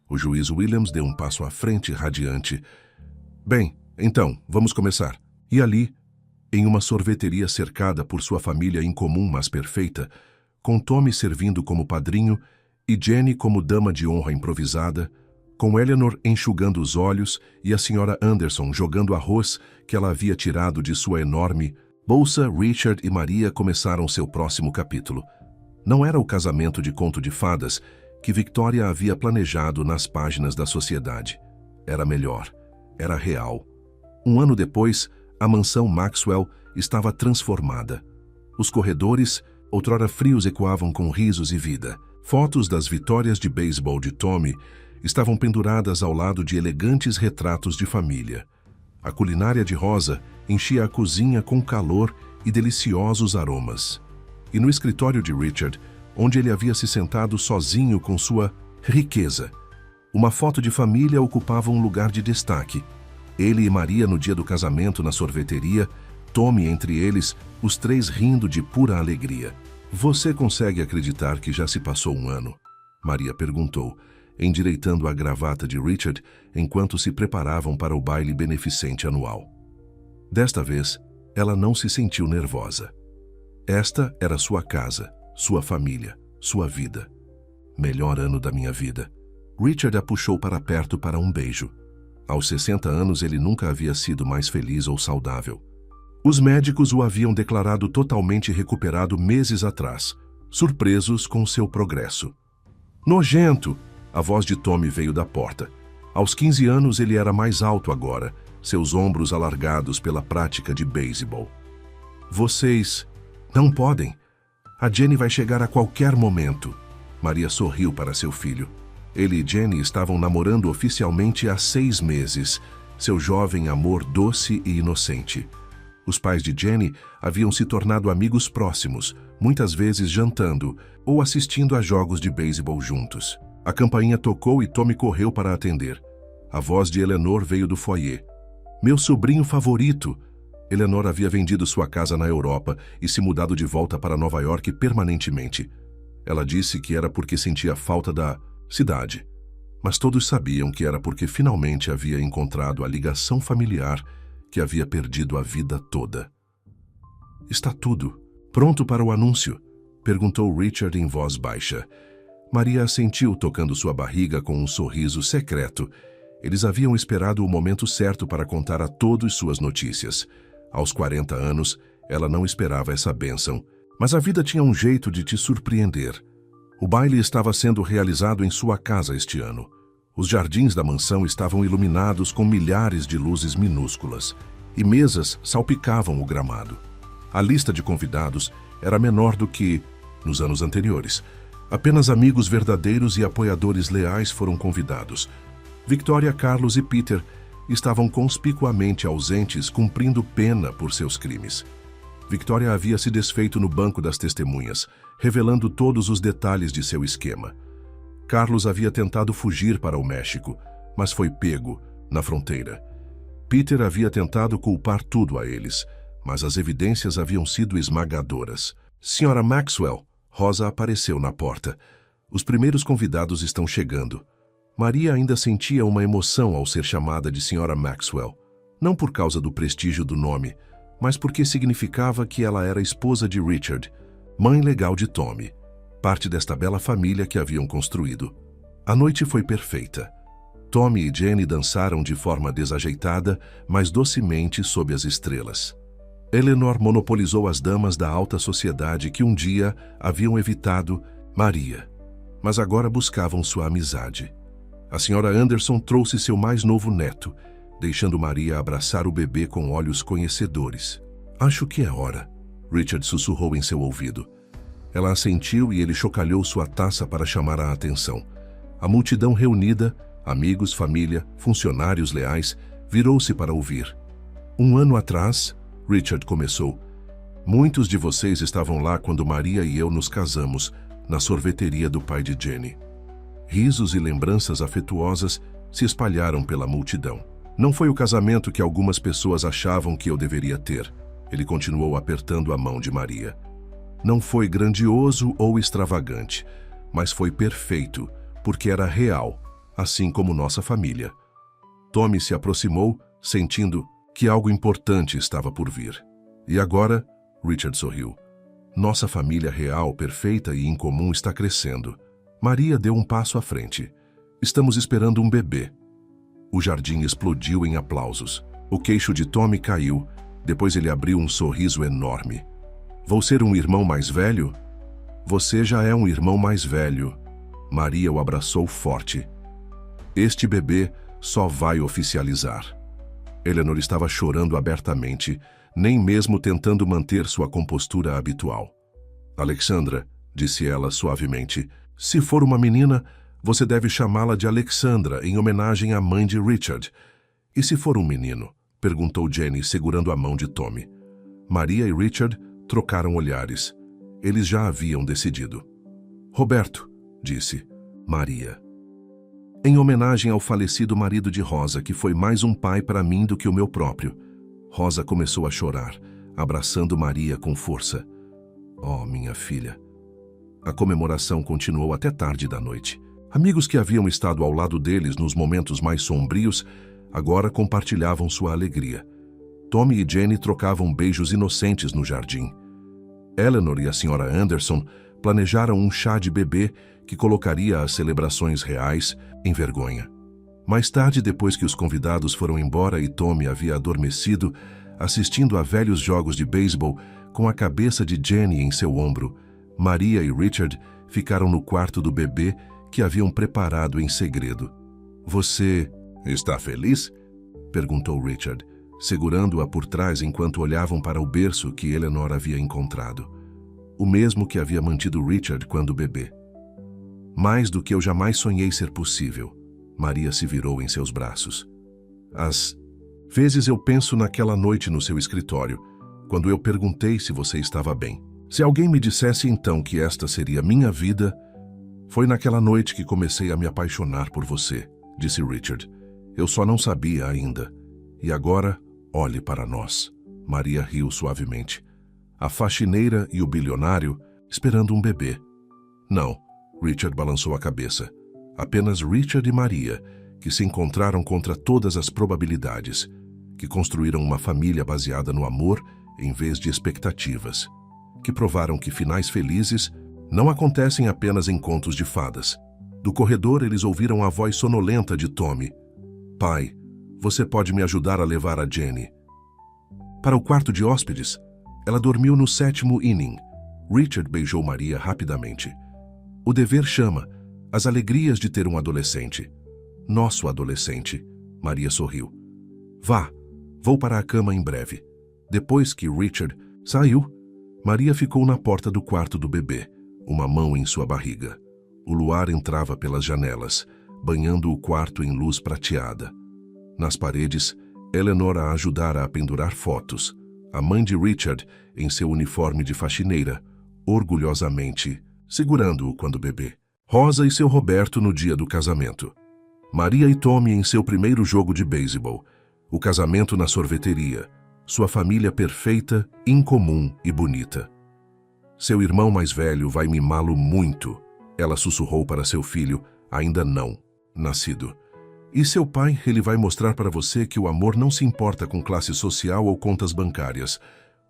O juiz Williams deu um passo à frente, radiante. Bem, então, vamos começar. E ali, em uma sorveteria cercada por sua família incomum, mas perfeita, com Tommy servindo como padrinho e Jenny como dama de honra improvisada, com Eleanor enxugando os olhos e a Sra. Anderson jogando arroz que ela havia tirado de sua enorme Bolsa, Richard e Maria começaram seu próximo capítulo. Não era o casamento de conto de fadas que Victoria havia planejado nas páginas da sociedade. Era melhor. Era real. Um ano depois, a mansão Maxwell estava transformada. Os corredores, outrora frios, ecoavam com risos e vida. Fotos das vitórias de beisebol de Tommy estavam penduradas ao lado de elegantes retratos de família. A culinária de Rosa enchia a cozinha com calor e deliciosos aromas. E no escritório de Richard, onde ele havia se sentado sozinho com sua riqueza, uma foto de família ocupava um lugar de destaque. Ele e Maria no dia do casamento na sorveteria, Tommy entre eles, os três rindo de pura alegria. "Você consegue acreditar que já se passou um ano?" Maria perguntou, endireitando a gravata de Richard enquanto se preparavam para o baile beneficente anual. Desta vez, ela não se sentiu nervosa. Esta era sua casa, sua família, sua vida. "Melhor ano da minha vida." Richard a puxou para perto para um beijo. Aos 60 anos, ele nunca havia sido mais feliz ou saudável. Os médicos o haviam declarado totalmente recuperado meses atrás, surpresos com seu progresso. "Nojento!" A voz de Tommy veio da porta. Aos 15 anos, ele era mais alto agora, seus ombros alargados pela prática de beisebol. "Vocês não podem. A Jenny vai chegar a qualquer momento." Maria sorriu para seu filho. Ele e Jenny estavam namorando oficialmente há 6 meses, seu jovem amor doce e inocente. Os pais de Jenny haviam se tornado amigos próximos, muitas vezes jantando ou assistindo a jogos de beisebol juntos. A campainha tocou e Tommy correu para atender. A voz de Eleanor veio do foyer. "Meu sobrinho favorito!" Eleanor havia vendido sua casa na Europa e se mudado de volta para Nova York permanentemente. Ela disse que era porque sentia falta da cidade, mas todos sabiam que era porque finalmente havia encontrado a ligação familiar que havia perdido a vida toda. "Está tudo pronto para o anúncio?" perguntou Richard em voz baixa. Maria assentiu, tocando sua barriga com um sorriso secreto. Eles haviam esperado o momento certo para contar a todos suas notícias. Aos 40 anos, ela não esperava essa bênção, mas a vida tinha um jeito de te surpreender. O baile estava sendo realizado em sua casa este ano. Os jardins da mansão estavam iluminados com milhares de luzes minúsculas, e mesas salpicavam o gramado. A lista de convidados era menor do que nos anos anteriores. Apenas amigos verdadeiros e apoiadores leais foram convidados. Victoria, Carlos e Peter estavam conspicuamente ausentes, cumprindo pena por seus crimes. Victoria havia se desfeito no banco das testemunhas, revelando todos os detalhes de seu esquema. Carlos havia tentado fugir para o México, mas foi pego na fronteira. Peter havia tentado culpar tudo a eles, mas as evidências haviam sido esmagadoras. "Senhora Maxwell", Rosa apareceu na porta. "Os primeiros convidados estão chegando." Maria ainda sentia uma emoção ao ser chamada de Senhora Maxwell, não por causa do prestígio do nome, mas porque significava que ela era esposa de Richard, mãe legal de Tommy, parte desta bela família que haviam construído. A noite foi perfeita. Tommy e Jenny dançaram de forma desajeitada, mas docemente sob as estrelas. Eleanor monopolizou as damas da alta sociedade que um dia haviam evitado Maria, mas agora buscavam sua amizade. A senhora Anderson trouxe seu mais novo neto, deixando Maria abraçar o bebê com olhos conhecedores. "Acho que é hora", Richard sussurrou em seu ouvido. Ela assentiu e ele chocalhou sua taça para chamar a atenção. A multidão reunida, amigos, família, funcionários leais, virou-se para ouvir. "Um ano atrás", Richard começou, "muitos de vocês estavam lá quando Maria e eu nos casamos, na sorveteria do pai de Jenny." Risos e lembranças afetuosas se espalharam pela multidão. "Não foi o casamento que algumas pessoas achavam que eu deveria ter." Ele continuou apertando a mão de Maria. "Não foi grandioso ou extravagante, mas foi perfeito, porque era real, assim como nossa família." Tommy se aproximou, sentindo que algo importante estava por vir. "E agora?" Richard sorriu. "Nossa família real, perfeita e incomum está crescendo." Maria deu um passo à frente. "Estamos esperando um bebê." O jardim explodiu em aplausos. O queixo de Tommy caiu, Depois ele abriu um sorriso enorme. Vou ser um irmão mais velho? Você já é um irmão mais velho. Maria o abraçou forte. Este bebê só vai oficializar. Eleanor estava chorando abertamente, nem mesmo tentando manter sua compostura habitual. Alexandra, disse ela suavemente, se for uma menina, você deve chamá-la de Alexandra, em homenagem à mãe de Richard. E se for um menino? Perguntou Jenny, segurando a mão de Tommy. Maria e Richard trocaram olhares. Eles já haviam decidido. Roberto, disse Maria. Em homenagem ao falecido marido de Rosa, que foi mais um pai para mim do que o meu próprio. Rosa começou a chorar, abraçando Maria com força. Oh, minha filha. A comemoração continuou até tarde da noite. Amigos que haviam estado ao lado deles nos momentos mais sombrios, agora compartilhavam sua alegria. Tommy e Jenny trocavam beijos inocentes no jardim. Eleanor e a Sra. Anderson planejaram um chá de bebê que colocaria as celebrações reais em vergonha. Mais tarde, depois que os convidados foram embora e Tommy havia adormecido, assistindo a velhos jogos de beisebol com a cabeça de Jenny em seu ombro, Maria e Richard ficaram no quarto do bebê que haviam preparado em segredo. Você está feliz? Perguntou Richard, segurando-a por trás enquanto olhavam para o berço que Eleanor havia encontrado. O mesmo que havia mantido Richard quando bebê. Mais do que eu jamais sonhei ser possível. Maria se virou em seus braços. Às vezes eu penso naquela noite no seu escritório, quando eu perguntei se você estava bem. Se alguém me dissesse então que esta seria minha vida, foi naquela noite que comecei a me apaixonar por você, disse Richard. Eu só não sabia ainda. E agora, olhe para nós. Maria riu suavemente. A faxineira e o bilionário esperando um bebê. Não, Richard balançou a cabeça. Apenas Richard e Maria, que se encontraram contra todas as probabilidades, que construíram uma família baseada no amor em vez de expectativas, que provaram que finais felizes não acontecem apenas em contos de fadas. Do corredor, eles ouviram a voz sonolenta de Tommy. Pai, você pode me ajudar a levar a Jenny para o quarto de hóspedes? Ela dormiu no 7º inning. Richard beijou Maria rapidamente. O dever chama, as alegrias de ter um adolescente. Nosso adolescente. Maria sorriu. Vá, vou para a cama em breve. Depois que Richard saiu, Maria ficou na porta do quarto do bebê, uma mão em sua barriga. O luar entrava pelas janelas, banhando o quarto em luz prateada. Nas paredes, Eleanor a ajudara a pendurar fotos. A mãe de Richard, em seu uniforme de faxineira, orgulhosamente, segurando-o quando bebê. Rosa e seu Roberto no dia do casamento. Maria e Tommy em seu primeiro jogo de beisebol. O casamento na sorveteria. Sua família perfeita, incomum e bonita. Seu irmão mais velho vai mimá-lo muito, ela sussurrou para seu filho, ainda não nascido. E seu pai, ele vai mostrar para você que o amor não se importa com classe social ou contas bancárias.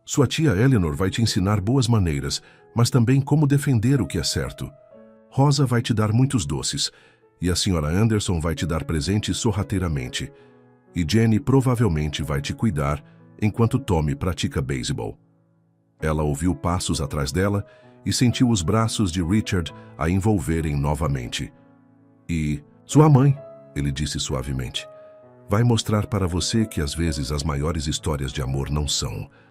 Sua tia Eleanor vai te ensinar boas maneiras, mas também como defender o que é certo. Rosa vai te dar muitos doces, e a Sra. Anderson vai te dar presentes sorrateiramente. E Jenny provavelmente vai te cuidar enquanto Tommy pratica beisebol. Ela ouviu passos atrás dela e sentiu os braços de Richard a envolverem novamente. E sua mãe, ele disse suavemente, vai mostrar para você que às vezes as maiores histórias de amor não são